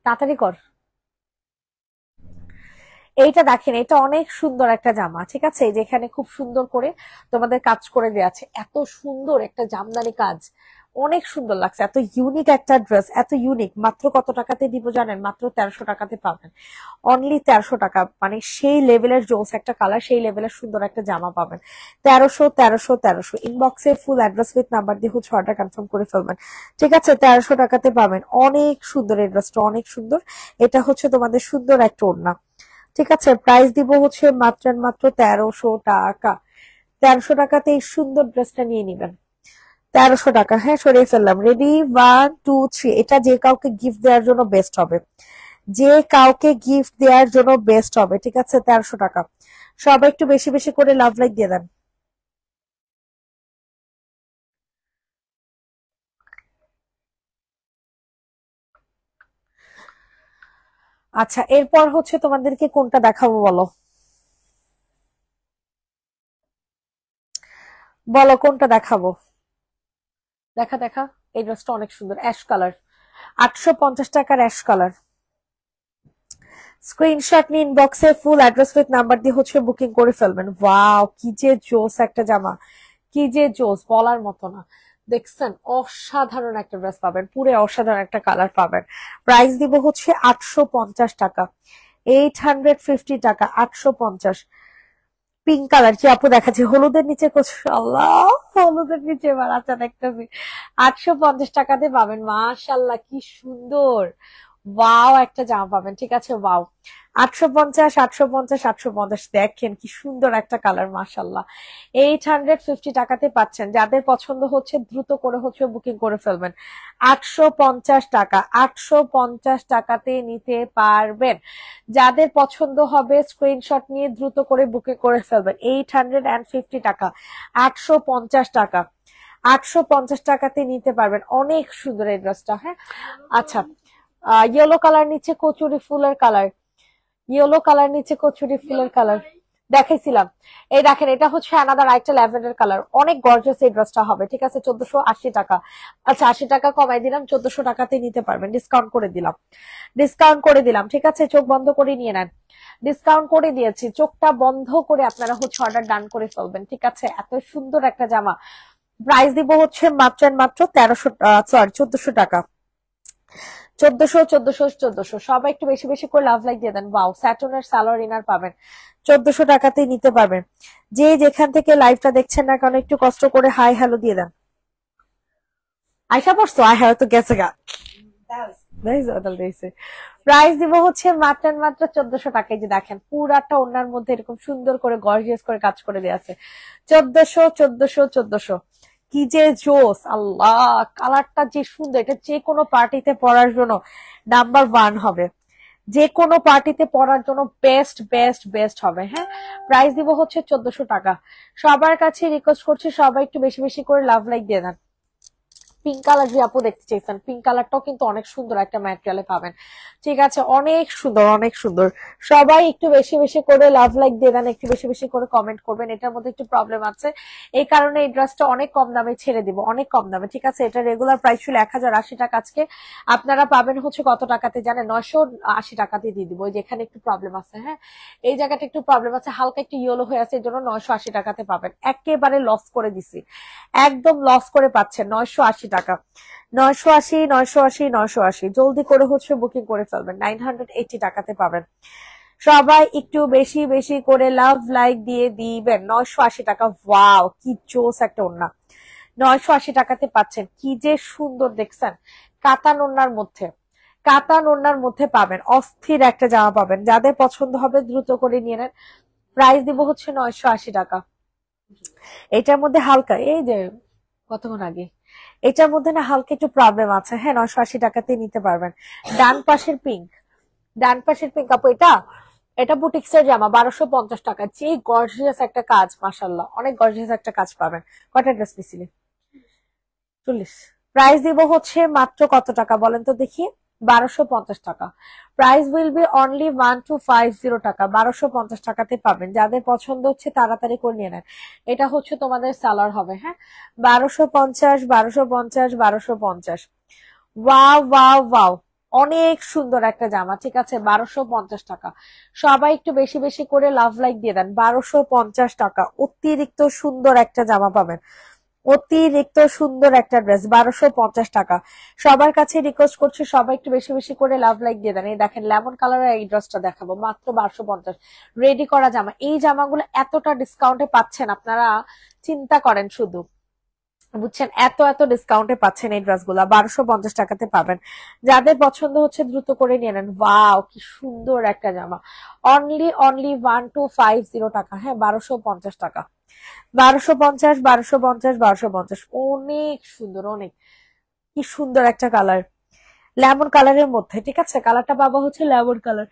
তাড়াতাড়ি কর। এইটা দেখেন, এটা অনেক সুন্দর একটা জামা, ঠিক আছে? এই যে এখানে খুব সুন্দর করে তোমাদের কাজ করে দেওয়া আছে। এত সুন্দর একটা জামদানি কাজ, অনেক সুন্দর লাগছে। এত ইউনিক একটা ড্রেস, এত ইউনিক। মাত্র কত টাকাতে দিব জানেন? মাত্র 1300 টাকাতে পাবেন। অনলি 1300 টাকা। মানে সেই লেভেলের জোস একটা কালার, সেই লেভেলের সুন্দর একটা জামা পাবেন। 1300, 1300, 1300। ইনবক্সে ফুল অ্যাড্রেস উইথ নাম্বার দিয়ে হচ্ছে অর্ডার কনফার্ম করে ফেলবেন, ঠিক আছে? 1300 টাকাতে পাবেন। অনেক সুন্দর এই ড্রেসটা, অনেক সুন্দর। এটা হচ্ছে তোমাদের সুন্দর একটা ওড়না, ঠিক আছে? প্রাইস দিব হচ্ছে মাত্র মাত্র 1300 টাকা। 1300 টাকাতে এই সুন্দর ড্রেসটা নিয়ে নিবেন। 1300 টাকা। হ্যাঁ সরিয়ে ফেললাম। রেডি, 1 2 3। এটা যে কাউকে গিফট দেওয়ার জন্য বেস্ট হবে। যে কাউকে গিফট দেওয়ার জন্য বেস্ট হবে, ঠিক আছে? 1300 টাকা। সবাই একটু বেশি বেশি করে লাভ লাইক দিয়ে দেন। আচ্ছা, এরপর হচ্ছে তোমাদেরকে কোনটা দেখাবো বলো, বলো কোনটা দেখাবো? দেখা দেখা, এই ড্রেসটা অনেক সুন্দর, অ্যাশ কালার, 850 টাকার অ্যাশ কালার। স্ক্রিনশট নিয়ে ইনবক্সে ফুল অ্যাড্রেস উইথ নাম্বার দিয়ে হচ্ছে বুকিং করে ফেলবেন। ওয়াও, কি যে জোস একটা জামা, কি যে জোস, বলার মতো না। দেখছেন, অসাধারণ একটা ড্রেস পাবেন, পুরো অসাধারণ একটা কালার পাবেন। প্রাইস দিব হচ্ছে 850 টাকা, 850 টাকা, 850। পিঙ্ক কালার যে আপু দেখাচ্ছে, হলুদের নিচে আল্লাহ, হলুদের নিচে এবার আচ্ছা দেখতেছি, 850 টাকাতে পাবেন। মাশাল্লাহ, কি সুন্দর, ওয়াও একটা জামা পাবেন, ঠিক আছে? ওয়াও, 850, 850, 850। দেখেন কি সুন্দর একটা কালার, মাশাল্লাহ। 850 টাকাতে পাচ্ছেন। যাদের পছন্দ হচ্ছে দ্রুত করে হচ্ছে বুকিং করে ফেলবেন। 850 টাকা, 850 টাকাতে নিতে পারবেন। যাদের পছন্দ হবে স্ক্রিনশট নিয়ে দ্রুত করে বুকিং করে ফেলবেন। 850 টাকা, 850 টাকা, 850 টাকাতে নিতে পারবেন। অনেক সুন্দর এই ড্রেসটা। হ্যাঁ, আচ্ছা, ইয়েলো কালার নিচে কচুরি ফুলের কালার, ইয়েলো কালার নিচে কচুরি ফুলের কালার দেখাইছিলাম। এই দেখেন, এটা হচ্ছে আনাদার একটা ল্যাভেন্ডার কালার, অনেক গর্জিয়াস এই ড্রেসটা হবে, ঠিক আছে? 1480 টাকা। আচ্ছা, 80 টাকা কমাই দিলাম, 1400 টাকাতে নিতে পারবেন, ডিসকাউন্ট করে দিলাম, ডিসকাউন্ট করে দিলাম, ঠিক আছে? চোখ বন্ধ করে নিয়ে নেন, ডিসকাউন্ট করে দিয়েছি, চোখটা বন্ধ করে আপনারা হচ্ছে অর্ডার ডান করে ফেলবেন, ঠিক আছে? এত সুন্দর একটা জামা। প্রাইস দিব হচ্ছে মাত্র মাত্র 1400 টাকা, 1400, 1400, 1400। সবাই একটু বেশি বেশি করে লাভ লাইক দিয়ে দেন। ওয়াও, স্যাটনের সালোয়ার ইনার পাবেন, 1400 টাকাতেই নিতে পারবেন। যে যেখান থেকে লাইভটা দেখছেন না কারণ একটু কষ্ট করে হাই হ্যালো দিয়ে দেন। আয়সা পড়ছো, আয় হ্যাঁ তো গেছে গা। প্রাইস দিব হচ্ছে মাত্র মাত্র 1400 টাকায়। যে দেখেন, পুরাটা ওনার মধ্যে এরকম সুন্দর করে গর্জিয়াস করে কাজ করে দেওয়া আছে। 1400, 1400, 1400। কি যে জোস, আল্লাহ, কালারটা যে সুন্দর, এটা যে কোনো পার্টিতে পরার জন্য নাম্বার 1 হবে, যে কোনো পার্টিতে পরার জন্য বেস্ট বেস্ট বেস্ট হবে। হ্যাঁ, প্রাইস দিব হচ্ছে 1400 টাকা। সবার কাছে রিকোয়েস্ট করছি সবাই একটু বেশি বেশি করে লাভ লাইক দিয়ে দেন। পিঙ্ক কালার যে আপু দেখতে চাইছেন, পিঙ্ক কালারটাও কিন্তু অনেক সুন্দর একটা ম্যাটেরিয়ালে পাবেন, ঠিক আছে? অনেক সুন্দর, অনেক সুন্দর। সবাই একটু বেশি বেশি করে লাভ লাইক দিয়ে দেন, একটু বেশি বেশি করে কমেন্ট করবেন। এটার মধ্যে একটু প্রবলেম আছে, এই কারণে এই ড্রেসটা অনেক কম দামে ছেড়ে দিব, অনেক কম দামে, ঠিক আছে? এটা রেগুলার প্রাইস ছিল 1080 টাকা, আজকে আপনারা পাবেন হচ্ছে কত টাকাতে জানেন? 980 টাকাতে দিয়ে দিব। যেখানে একটু প্রবলেম আছে, হ্যাঁ, এই জায়গাটা একটু প্রবলেম আছে, হালকা একটু ইয়েলো হয়ে আছে, এর জন্য 980 টাকাতে পাবেন। একেবারে লস করে দিছি, একদম লস করে পাচ্ছেন। 980 টাকা, 980, 980, 980। জলদি করে হচ্ছে বুকিং করে ফেলবেন, 980 টাকাতে পাবেন। সবাই একটু বেশি বেশি করে লাভ লাইক দিয়ে দিবেন। 980 টাকা, ওয়াও, কি জোস একটা ওড়না, 980 টাকাতে পাচ্ছেন। কি যে সুন্দর দেখছেন, কাতান ওড়নার মধ্যে, কাতান ওড়নার মধ্যে পাবেন, অস্থির একটা জামা পাবেন। যাদের পছন্দ হবে দ্রুত করে নিয়ে নেন। প্রাইস দিব হচ্ছে 980 টাকা। এটার মধ্যে হালকা, এই যে কতক্ষণ আগে, এটার মধ্যে না হালকা একটু প্রবলেম আছে। হ্যাঁ, 980 টাকাতে নিতে পারবেন। ডান পাশের পিঙ্ক, ডান পাশের পিঙ্ক আপু, এটা এটা বুটিক্সের জামা, 1250 টাকা। যে গর্জিয়াস একটা কাজ, মাশাল্লাহ, অনেক গর্জিয়াস একটা কাজ পাবেন। কয়টা ড্রেস নিছিলি? 40। প্রাইস দিব হচ্ছে মাত্র কত টাকা বলেন তো দেখি? 1250 টাকা। প্রাইস উইল বি অনলি 1250 টাকা, 1250 টাকাতে পাবেন। যাদের পছন্দ হচ্ছে তাড়াতাড়ি করে নিয়ে নেন। এটা হচ্ছে তোমাদের সালোয়ার হবে। হ্যাঁ, 1250, 1250, 1250। ওয়াও ওয়াও ওয়াও, অনেক সুন্দর একটা জামা, ঠিক আছে? 1250 টাকা। সবাই একটু বেশি বেশি করে লাভ লাইক দিয়ে দেন। 1250 টাকা, অতিরিক্ত সুন্দর একটা জামা পাবেন, অতিরিক্ত সুন্দর একটা ড্রেস, 1250 টাকা। সবার কাছে রিকোয়েস্ট করছি সবাই একটু বেশি বেশি করে লাভ লাইক দিয়ে দেন। এই দেখেন, লেমন কালারের এই ড্রেসটা দেখাবো, মাত্র 1250। রেডি করা জামা, এই জামাগুলো এতটা ডিসকাউন্টে পাচ্ছেন আপনারা, চিন্তা করেন শুধু, বুঝছেন? এত এত ডিসকাউন্টে পাচ্ছেন এই ড্রেসগুলা, 1250 টাকাতে পাবেন। যাদের পছন্দ হচ্ছে দ্রুত করে নিয়ে নেন। ওয়াও, কি সুন্দর একটা জামা, অনলি অনলি 1250 টাকা। হ্যাঁ, 1250 টাকা, 1250, 1250, 1250। অনেক সুন্দর, অনেক, কি সুন্দর একটা কালার। লেমন কালারের মধ্যে, ঠিক আছে? কালারটা পাবা হচ্ছে লেমন কালার,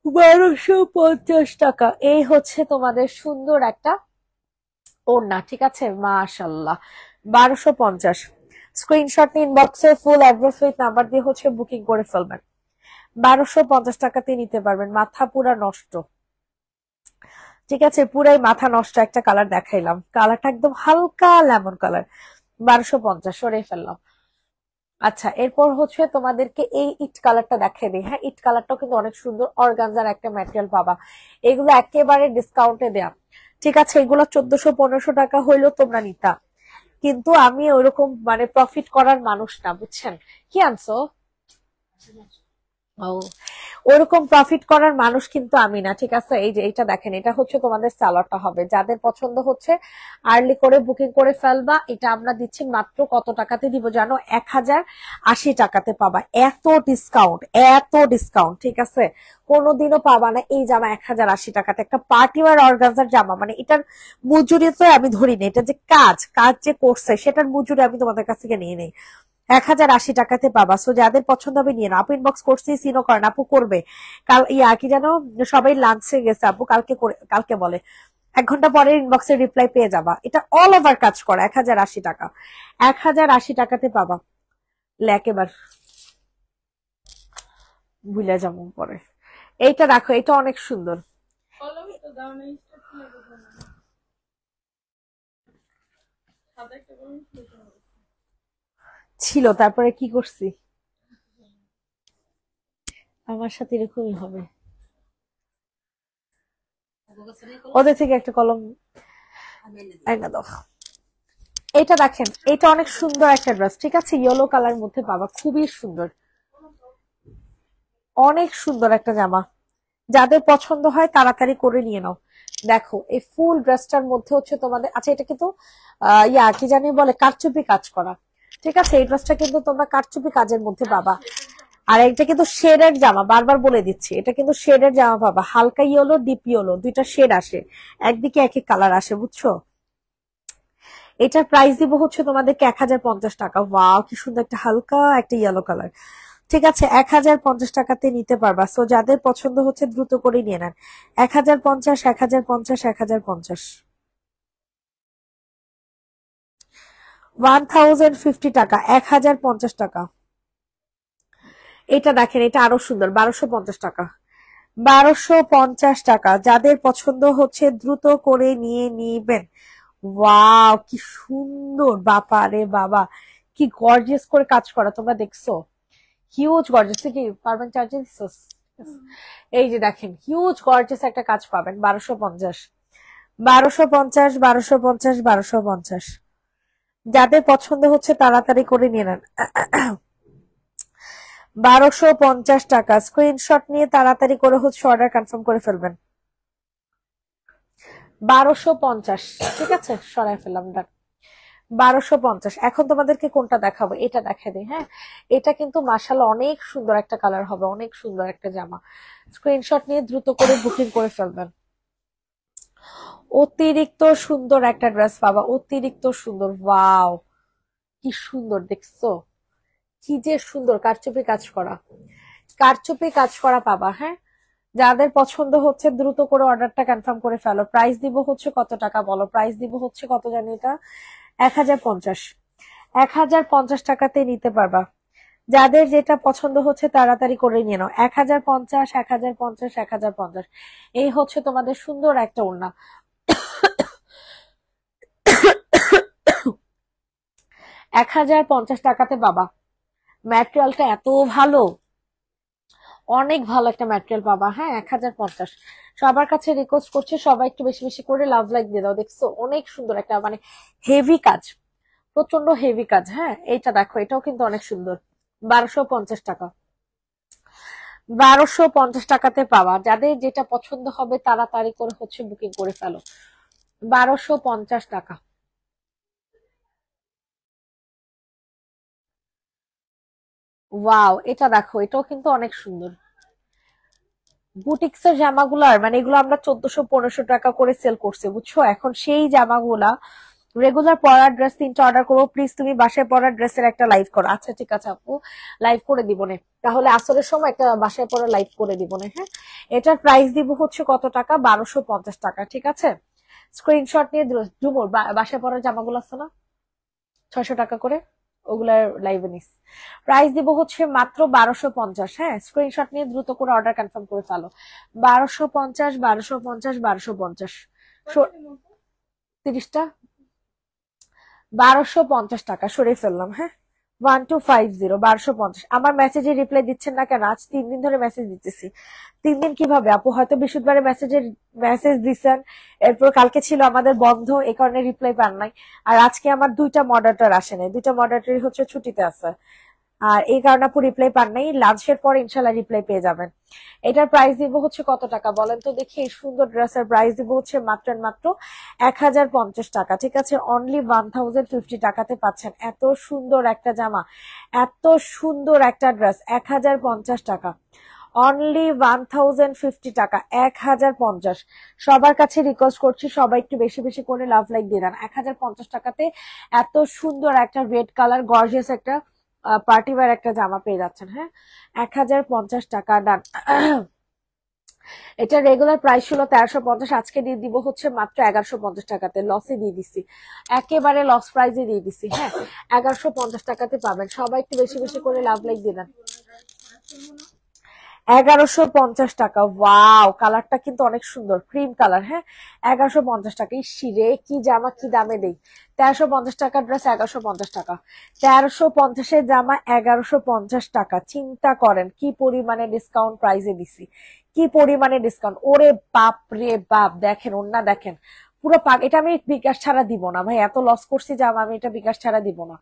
1250 টাকা। এই হচ্ছে তোমাদের সুন্দর একটা ওড়না, ঠিক আছে? মাশাল্লাহ, 1250। স্ক্রিনশট নিয়ে ইনবক্সে ফুল অ্যাড্রেস উইথ নাম্বার দিয়ে হচ্ছে বুকিং করে ফেলবেন। 1250 টাকাতে নিতে পারবেন। মাথা পুরা নষ্ট, ঠিক আছে? পুরাই মাথা নষ্ট একটা কালার দেখাইলাম, কালারটা একদম হালকা লেমন কালার, 1250 সরিয়ে ফেললাম। আচ্ছা, এরপর হচ্ছে তোমাদেরকে এই ইট কালারটা দেখাই দিই। হ্যাঁ, ইট কালারটাও কিন্তু অনেক সুন্দর, অর্গানজার একটা ম্যাটেরিয়াল পাবা। এগুলো একেবারে ডিসকাউন্টে দেয়া, ঠিক আছে? এগুলো 1400-1500 টাকা হইলেও তোমরা নিতা, কিন্তু আমি ওইরকম মানে প্রফিট করার মানুষ না, বুঝছেন? কি আনছো? ও, ওরকম প্রফিট করার মানুষ কিন্তু আমি না, ঠিক আছে? এই যে এটা দেখেন, এটা হচ্ছে তোমাদের সালোয়ারটা হবে, যাদের পছন্দ হচ্ছে আর্লি করে বুকিং করে ফেলবা। এটা আমরা দিচ্ছি মাত্র কত টাকাতে দিব জানো? 1080 টাকাতে পাবা। এত ডিসকাউন্ট, এত ডিসকাউন্ট, ঠিক আছে? কোনোদিনও পাবা না এই জামা 1080 টাকাতে। একটা পার্টি ওয়্যার অর্গানজার জামা, মানে এটার মজুরি তো আমি ধরি না, এটা যে কাজ কাজ যে করছে সেটার মজুরি আমি তোমাদের কাছ থেকে নিয়ে নেই। 1080 টাকাতে পাবা। সো যাদের পছন্দ হবে নিয়ে নাও। আপু ইনবক্স করছি, সিনও করেন, আপু করবে কাল। কি জানো, সবাই লাঞ্চে গেছে আপু, কালকে বলে 1 ঘন্টা পরে ইনবক্সে রিপ্লাই পেয়ে যাবা। এটা অল ওভার কাজ করা, 1080 টাকা, 1080 টাকাতে পাবা। একেবার ভুলে যাবো পরে। এইটা রাখো, এটা অনেক সুন্দর ছিল, তারপরে কি করছি? আমার সাথে এরকমই হবে। ওদের থেকে একটা কলম এনে দাও। এটা দেখেন, এটা অনেক সুন্দর একটা ড্রেস, ঠিক আছে? ইয়েলো কালার মধ্যে পাবা, খুবই সুন্দর, অনেক সুন্দর একটা জামা। যাদের পছন্দ হয় তাড়াতাড়ি করে নিয়ে নাও। দেখো এই ফুল ড্রেসটার মধ্যে হচ্ছে তোমাদের, আচ্ছা এটা কিন্তু কি জানি বলে, কারচুপি কাজ করা, ঠিক আছে? এই ড্রেসটা কিন্তু তোমরা কারচুপি কাজের মধ্যে পাবা। আর এটা কিন্তু শেডের জামা, বারবার বলে দিচ্ছি, এটা কিন্তু শেডের জামা পাবা। হালকা ইয়েলো, ডিপ ইয়েলো, দুইটা শেড আসে, একদিকে এক এক কালার আসে, বুঝছো? এটার প্রাইস দিব হচ্ছে তোমাদেরকে 1050 টাকা। ওয়াও, কি সুন্দর একটা হালকা একটা ইয়েলো কালার, ঠিক আছে? 1050 টাকাতে নিতে পারবা। সো যাদের পছন্দ হচ্ছে দ্রুত করে নিয়ে নেন। 1050, 1050, 1050, 1050 টাকা, 1050 টাকা। এটা দেখেন, এটা আরো সুন্দর, 1250 টাকা, 1250 টাকা। যাদের পছন্দ হচ্ছে দ্রুত করে নিয়ে নিবেন। ওয়াও, কি সুন্দর, বাবা রে বাবা, কি গর্জিয়াস করে কাজ করা, তোমরা দেখছো? হিউজ গর্জিয়াস, কি পারবেন চার্জে দিচ্ছ? এই যে দেখেন, হিউজ গর্জিয়াস একটা কাজ পাবেন। 1250, 1250, 1250, 1250। যাদের পছন্দ হচ্ছে তাড়াতাড়ি করে নিয়ে নেন। 1250 টাকা। স্ক্রিনশট নিয়ে তাড়াতাড়ি করে হচ্ছে অর্ডার কনফার্ম করে ফেলবেন। 1250, ঠিক আছে? সরাই ফেললাম, ডান। 1250। এখন তোমাদেরকে কোনটা দেখাবো, এটা দেখা দিই। হ্যাঁ, এটা কিন্তু মাশাআল্লাহ অনেক সুন্দর একটা কালার হবে, অনেক সুন্দর একটা জামা। স্ক্রিনশট নিয়ে দ্রুত করে বুকিং করে ফেলবেন। অতিরিক্ত সুন্দর একটা ড্রেস পাবা, অতিরিক্ত সুন্দর। ওয়াও, কি সুন্দর দেখছো? কি যে সুন্দর, কারচুপি কাজ করা, কারচুপি কাজ করা পাবা। হ্যাঁ, যাদের পছন্দ হচ্ছে দ্রুত করে অর্ডারটা কনফার্ম করে ফেলো। প্রাইস দিব হচ্ছে কত টাকা বলো? প্রাইস দিব হচ্ছে কত জানি, এটা 1050, 1050 টাকাতে নিতে পারবা। যাদের যেটা পছন্দ হচ্ছে তাড়াতাড়ি করে নিয়ে নাও। 1050, 1050, 1050। এই হচ্ছে তোমাদের সুন্দর একটা ওড়না। 1050 টাকাতে পাবা। ম্যাটেরিয়ালটা এত ভালো, অনেক ভালো একটা ম্যাটেরিয়াল পাবা। হ্যাঁ, 1050। সবার কাছে রিকোয়েস্ট করছি, সবাই একটু বেশি বেশি করে লাভ লাইক দিয়ে দাও। দেখছো অনেক সুন্দর একটা, মানে হেভি কাজ, প্রচন্ড হেভি কাজ। হ্যাঁ, এইটা দেখো, এটাও কিন্তু অনেক সুন্দর। 1250 টাকা, 1250 টাকাতে পাওয়া। যাদের যেটা পছন্দ হবে তাড়াতাড়ি করে হচ্ছে বুকিং করে ফেলো। 1250 টাকা। ওয়াও, এটা দেখো, এটাও কিন্তু অনেক সুন্দর। বুটিক্সের জামাগুলার মানে এগুলো আমরা 1400-1500 টাকা করে সেল করছি, বুঝছো? এখন সেই জামাগুলা রেগুলার পরার ড্রেস 3টা অর্ডার করবো, প্লিজ তুমি বাসায় পরার ড্রেসের একটা লাইভ করো। আচ্ছা ঠিক আছে আপু, লাইভ করে দিব না, তাহলে আসরের সময় একটা বাসায় পরা লাইভ করে দিব না। হ্যাঁ, এটার প্রাইস দিব হচ্ছে কত টাকা, 1250 টাকা। ঠিক আছে, স্ক্রিনশট নিয়ে জুমুর বাসায় পরার জামাগুলো আছে না 600 টাকা করে, ওগুলার লাইভে নিস। প্রাইস দিব হচ্ছে মাত্র 1250। হ্যাঁ, স্ক্রিনশট নিয়ে দ্রুত করে অর্ডার কনফার্ম করে ফেলো। 1250, 1250, 1250, 30টা 1250 টাকা সরিয়ে ফেললাম। হ্যাঁ, 1250, 1250। আমার মেসেজে রিপ্লাই দিচ্ছেন না কেন? আজ 3 দিন ধরে মেসেজ দিতেছি। 3 দিন কিভাবে আপু? হয়তো বৃহস্পতিবারে মেসেজ দিচ্ছেন, এরপর কালকে ছিল আমাদের বন্ধ, এই কারণে রিপ্লাই পান নাই। আর আজকে আমার 2টা মডারেটর আসে নাই, 2টা মডারেটরই হচ্ছে ছুটিতে আছে, আর এই কারণে আপু রিপ্লাই পান নাই। লাঞ্চের পর ইনশাল্লাহ রিপ্লাই পেয়ে যাবেন। এটার প্রাইস দিব হচ্ছে কত টাকা বলেন তো দেখি? এই সুন্দর ড্রেসের প্রাইস দিব হচ্ছে মাত্র 1050 টাকা। ঠিক আছে, অনলি 1050 টাকাতে পাচ্ছেন এত সুন্দর একটা জামা, এত সুন্দর একটা ড্রেস, 1050 টাকা, অনলি 1050 টাকা, 1050। সবার কাছে রিকোয়েস্ট করছি সবাই একটু বেশি বেশি করে লাভ লাইক দিয়ে দেন। 1050 টাকাতে এত সুন্দর একটা রেড কালার গর্জিয়াস একটা পার্টি ওয়্যার একটা জামা পেয়ে যাচ্ছেন। হ্যাঁ, 1050 টাকা, ডান। এটা রেগুলার প্রাইস ছিল 1350, আজকে দিয়ে দিব হচ্ছে মাত্র 1150 টাকাতে, লসে দিয়ে দিচ্ছি, একেবারে লস প্রাইসে দিয়ে দিচ্ছি। হ্যাঁ, 1150 টাকাতে পাবেন, সবাই একটু বেশি বেশি করে লাভ লাইক দিয়ে দেন। 1150 টাকা, ওয়াও, কালারটা কিন্তু অনেক সুন্দর, ক্রিম কালার। হ্যাঁ, 1150 টাকা। ইসিরে কি জামা, কি দামে দেই! 1350 টাকার ড্রেস 1150 টাকা, 1350-এর জামা 1150 টাকা। চিন্তা করেন কি পরিমাণে ডিসকাউন্ট প্রাইসে দিছি, কি পরিমাণে ডিসকাউন্ট! ওরে বাপ রে বাপ, দেখেন ওন্না দেখেন, পুরো পাক। এটা আমি বিকাশ ছাড়া দিব না ভাই, এত লস করছি জামা, আমি এটা বিকাশ ছাড়া দিব না।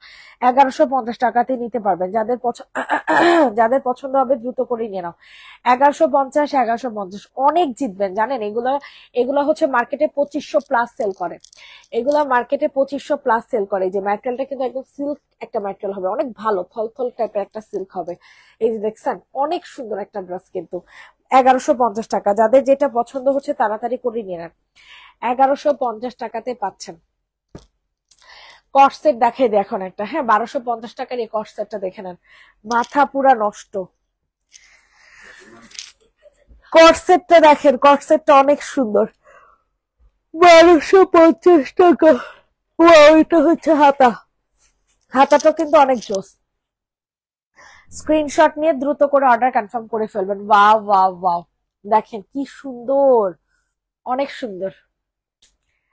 1150 টাকাতে নিতে পারবেন, যাদের পছন্দ হবে দ্রুত করে নিয়ে নাও। 1150, 1150, অনেক জিতবেন জানেন। এগুলো হচ্ছে মার্কেটে 2500 প্লাস সেল করে, এগুলা মার্কেটে 2500 প্লাস সেল করে। এই যে ম্যাটেরিয়ালটা কিন্তু একদম সিল্ক একটা ম্যাটেরিয়াল হবে, অনেক ভালো থল টাইপের একটা সিল্ক হবে। এই যে দেখছেন, অনেক সুন্দর একটা ড্রেস কিন্তু। 1150 টাকা, যাদের যেটা পছন্দ হচ্ছে তাড়াতাড়ি করে নিয়ে নেন। 1150 টাকাতে পাচ্ছেন। কর্সেট দেখাই দিয়ে এখন একটা। হ্যাঁ, 1250 টাকার এই কর্সেটটা দেখে নেন, মাথা পুরা নষ্ট। কর্সেটটা দেখেন, কর্সেটটা অনেক সুন্দর, 1250 টাকা। ওইটা হচ্ছে হাতা, হাতাটা কিন্তু অনেক জোস। স্ক্রিনশট নিয়ে দ্রুত করে অর্ডার কনফার্ম করে ফেলবেন। ওয়াও ওয়াও ওয়াও, দেখেন কি সুন্দর, অনেক সুন্দর।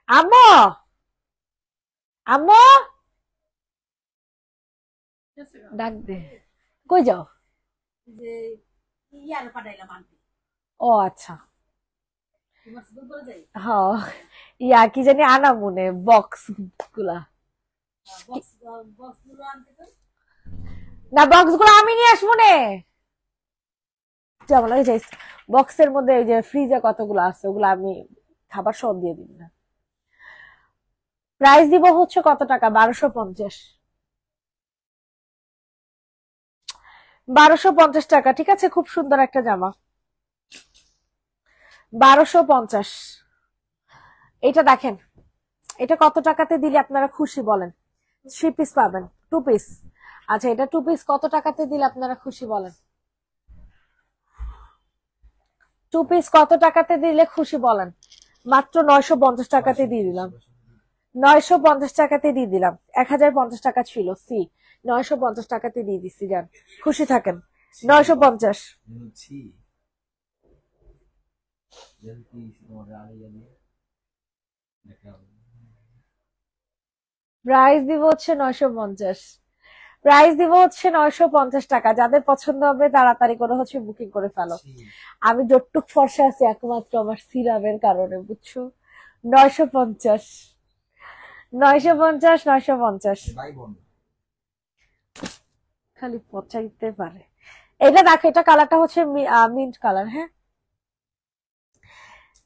আম্মু, আম্মু ডাক দে, কই যাও? ও আচ্ছা, হ্যাঁ, ইয়া কি জানি আনা মনে, বক্স গুলা না, বক্স গুলো আমি নিয়ে আসবো নে, যেমন ওই যে বক্সের মধ্যে ওই যে ফ্রিজে কতগুলো আছে, ওগুলো আমি খাবার সব দিয়ে দিন না। প্রাইস দিব হচ্ছে কত টাকা, 1250, 1250 টাকা। ঠিক আছে, খুব সুন্দর একটা জামা, 1250। এটা দেখেন, এটা কত টাকাতে দিলে আপনারা খুশি বলেন? 3 পিস পাবেন, 2 পিস। আচ্ছা, এটা 2 পিস কত টাকাতে দিলে আপনারা খুশি বলেন? 2 পিস কত টাকাতে দিলে খুশি বলেন? মাত্র 950 টাকাতে দিয়ে দিলাম, 950 টাকাতে দিয়ে দিলাম। 1050 টাকা ছিল, 950 টাকাতে দিয়ে দিচ্ছি, যান খুশি থাকেন। 950। প্রাইস দিব হচ্ছে 950, প্রাইস দিব হচ্ছে 950 টাকা। যাদের পছন্দ হবে তাড়াতাড়ি করে হচ্ছে বুকিং করে ফেলো। আমি যতটুক ফর্সা আছি একমাত্র আমার সিরামের কারণে, বুঝছো? 950, 950, 950। খালি পচাইতে পারে। এটা দেখো, এটা কালারটা হচ্ছে মিন্ট কালার। হ্যাঁ,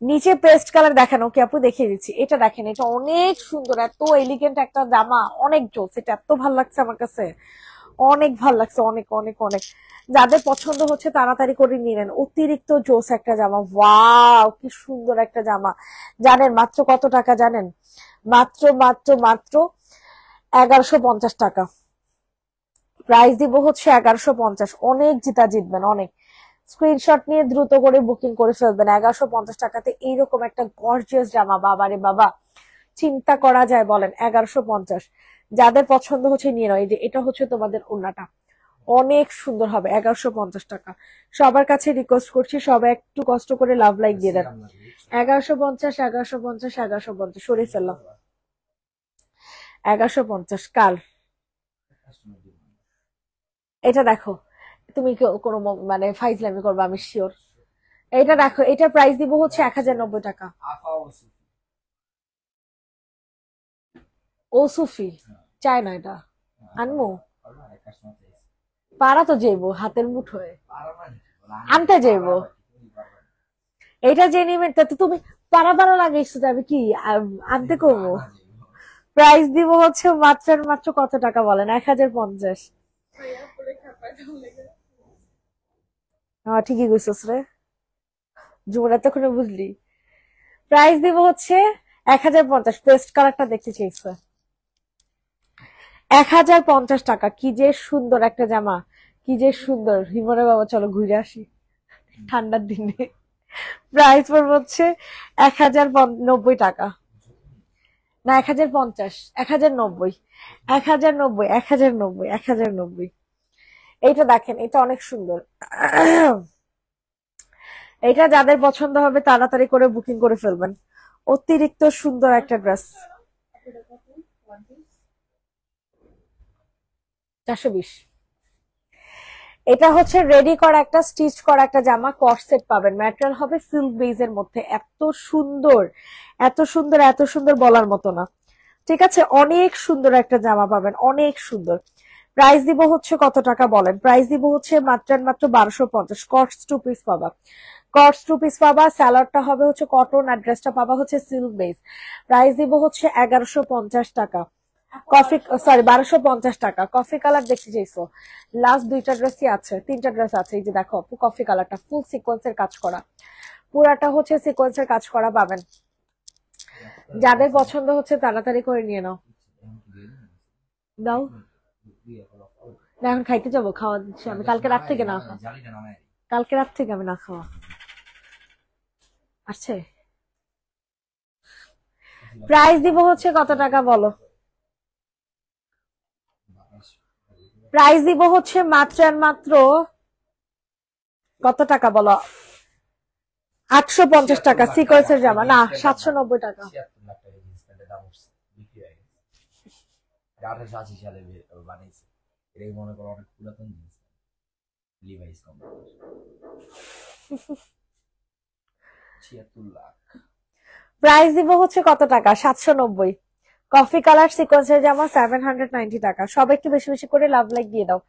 নিচে পেস্ট কালার দেখেন, ওকে আপু দেখিয়ে দিচ্ছি। এটা দেখেন, এটা অনেক সুন্দর, এত এলিগেন্ট একটা জামা, অনেক জোস। এটা এত ভালো লাগছে আমার কাছে, অনেক ভাল লাগছে, অনেক অনেক অনেক। যাদের পছন্দ হচ্ছে তাড়াতাড়ি করে নিয়ে নেন, অতিরিক্ত জোস একটা জামা। ওয়াও কি সুন্দর একটা জামা। জানেন মাত্র কত টাকা জানেন? মাত্র মাত্র মাত্র 1150 টাকা। প্রাইস দিব হচ্ছে 1150। অনেক জিতা জিতবেন, অনেক। স্ক্রিনশট নিয়ে দ্রুত করে বুকিং করে ফেলবেন। 1150 টাকাতে এইরকম একটা গর্জিয়াস জামা, বাবারে বাবা, চিন্তা করা যায় বলেন? 1150। যাদের পছন্দ হচ্ছে নিয়ে নাও। এই যে এটা হচ্ছে তোমাদের ওড়নাটা, অনেক সুন্দর হবে। 1150 টাকা। সবার কাছে রিকোয়েস্ট করছি, সবাই একটু কষ্ট করে লাভ লাইক দিয়ে দেন। 1150, 1150, 1150 সরিয়ে ফেললাম। 1150 কার? এটা দেখো, তুমি কোনো মানে ফাইজলামি করবে আমি শিওর। এটা দেখো, এটা প্রাইস দিব হচ্ছে 1090 টাকা। ও সুফি চাই না, এটা আনমু। পারা তো যাইবো হাতের মুঠোয়, আনতে যাইবো। এটা যে নিবেন তাতে তুমি পারা পারা লাগাইছো, আমি কি আনতে করবো? প্রাইস দিব হচ্ছে মাত্র মাত্র কত টাকা বলেন? 1050। হ্যাঁ ঠিকই কইছস রে, জীবন এতক্ষণে বুঝলি। প্রাইস দিব হচ্ছে 1050। পেস্ট কালারটা দেখতে চাইছে। 1050 টাকা। কি যে সুন্দর একটা জামা, কি যে সুন্দর। হিমরে বাবা চলো ঘুরে আসি ঠান্ডার দিনে। প্রাইস পড়বে হচ্ছে 1090 টাকা। না 1050, 1090, 1090, 1090, 1090। এইটা দেখেন, এটা অনেক সুন্দর। এটা যাদের পছন্দ হবে তাড়াতাড়ি করে বুকিং করে ফেলবেন। অতিরিক্ত সুন্দর একটা ড্রেস। 420। এটা হচ্ছে রেডি করা একটা স্টিচ করা একটা জামা, কর্সেট পাবেন। ম্যাটেরিয়াল হবে সিল্ক বেজের মধ্যে। এত সুন্দর, এত সুন্দর, এত সুন্দর বলার মতো না। ঠিক আছে, অনেক সুন্দর একটা জামা পাবেন, অনেক সুন্দর। প্রাইস দিব হচ্ছে কত টাকা বলেন? প্রাইস দিব হচ্ছে মাত্র মাত্র 1250। কটস 2 পিস পাবা, কটস 2 পিস পাবা। স্যালাডটা হবে হচ্ছে কটন, আর ড্রেসটা পাবা হচ্ছে সিল্ক বেস। প্রাইস দিব হচ্ছে 1150 টাকা। কফি সরি 1250 টাকা। কফি কালার দেখতে চাইছো? লাস্ট দুইটা ড্রেসই আছে, তিনটা ড্রেস আছে। এই যে দেখো কফি কালারটা ফুল সিকোয়েন্সের কাজ করা, পুরাটা হচ্ছে সিকোয়েন্সের কাজ করা পাবেন। যাদের পছন্দ হচ্ছে তাড়াতাড়ি করে নিয়ে নাও। দাও না, এখন খাইতে যাবো, খাওয়া দিচ্ছি আমি। কালকে রাত থেকে না খাওয়া, কালকে রাত থেকে আমি না খাওয়া। আসছে। প্রাইস দিব হচ্ছে কত টাকা বলো? প্রাইস দিব হচ্ছে মাত্র আর মাত্র কত টাকা বলো? 850 টাকা। সিকোয়েন্সের জামা না, 790 টাকা। 1880 সালে বানিয়েছে। এটাই মনে করো অনেক পুরাতন জিনিস। Levi's company. 76 লাখ। প্রাইস দিব হচ্ছে কত টাকা? 790। কফি কালার সিকোয়েন্সের জামা 790 টাকা। সবাই একটু বেশি বেশি করে লাভ লাইক দিয়ে দাও।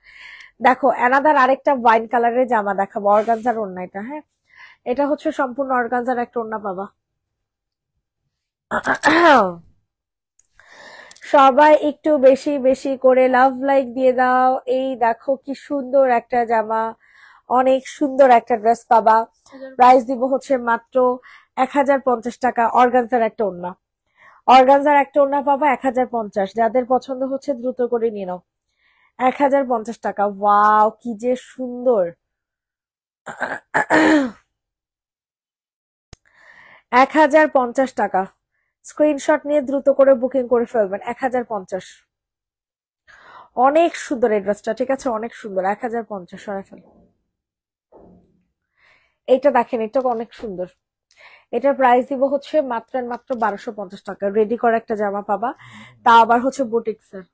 দেখো অ্যানাদার আরেকটা ওয়াইন কালারের জামা দেখাবো, অর্গানজার ওড়না। এটা হ্যাঁ, এটা হচ্ছে সম্পূর্ণ অর্গানজার একটা ওড়না পাবা। সবাই একটু বেশি বেশি করে লাভ লাইক দিয়ে দাও। এই দেখো কি সুন্দর একটা জামা, অনেক সুন্দর একটা ড্রেস পাবা। প্রাইস দিব হচ্ছে মাত্র 1050 টাকা। অর্গানজার একটা ওড়না, অর্গানজার একটা ওড়না পাবা 1050। যাদের পছন্দ হচ্ছে দ্রুত করে নিয়ে নাও। 1050 টাকা। ওয়াও কি যে সুন্দর। 1050 টাকা। স্ক্রিনশট নিয়ে দ্রুত করে বুকিং করে ফেলবেন। 1050। অনেক সুন্দর এই ড্রেসটা, ঠিক আছে, অনেক সুন্দর। 1050 সরাই ফেল। এইটা দেখেন, এটা অনেক সুন্দর। এটার প্রাইস দিব হচ্ছে মাত্র মাত্র 1250 টাকা। রেডি করা একটা জামা পাবা, তা আবার হচ্ছে বুটিক্সের।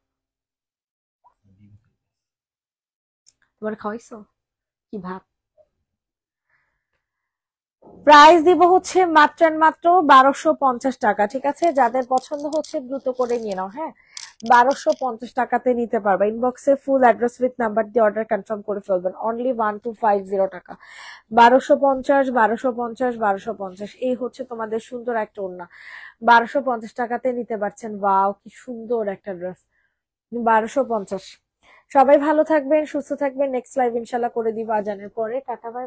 তোমার খাওয়াইছো কি ভাত? প্রাইস দিব হচ্ছে মাত্র মাত্র 1250 টাকা। ঠিক আছে, যাদের পছন্দ হচ্ছে দ্রুত করে নিয়ে নাও। হ্যাঁ, 1250 টাকাতে নিতে পারবা। ইনবক্সে ফুল অ্যাড্রেস উইথ নাম্বার দিয়ে অর্ডার কনফার্ম করে ফেলবেন। অনলি 1250 টাকা। 1250, 1250, 1250। এই হচ্ছে তোমাদের সুন্দর একটা ওড়না। 1250 টাকাতে নিতে পারছেন। ওয়াও কি সুন্দর একটা ড্রেস। 1250। সবাই ভালো থাকবেন, সুস্থ থাকবেন। নেক্সট লাইভ ইনশাল্লাহ করে দিব আজানের পরে। Tata bye.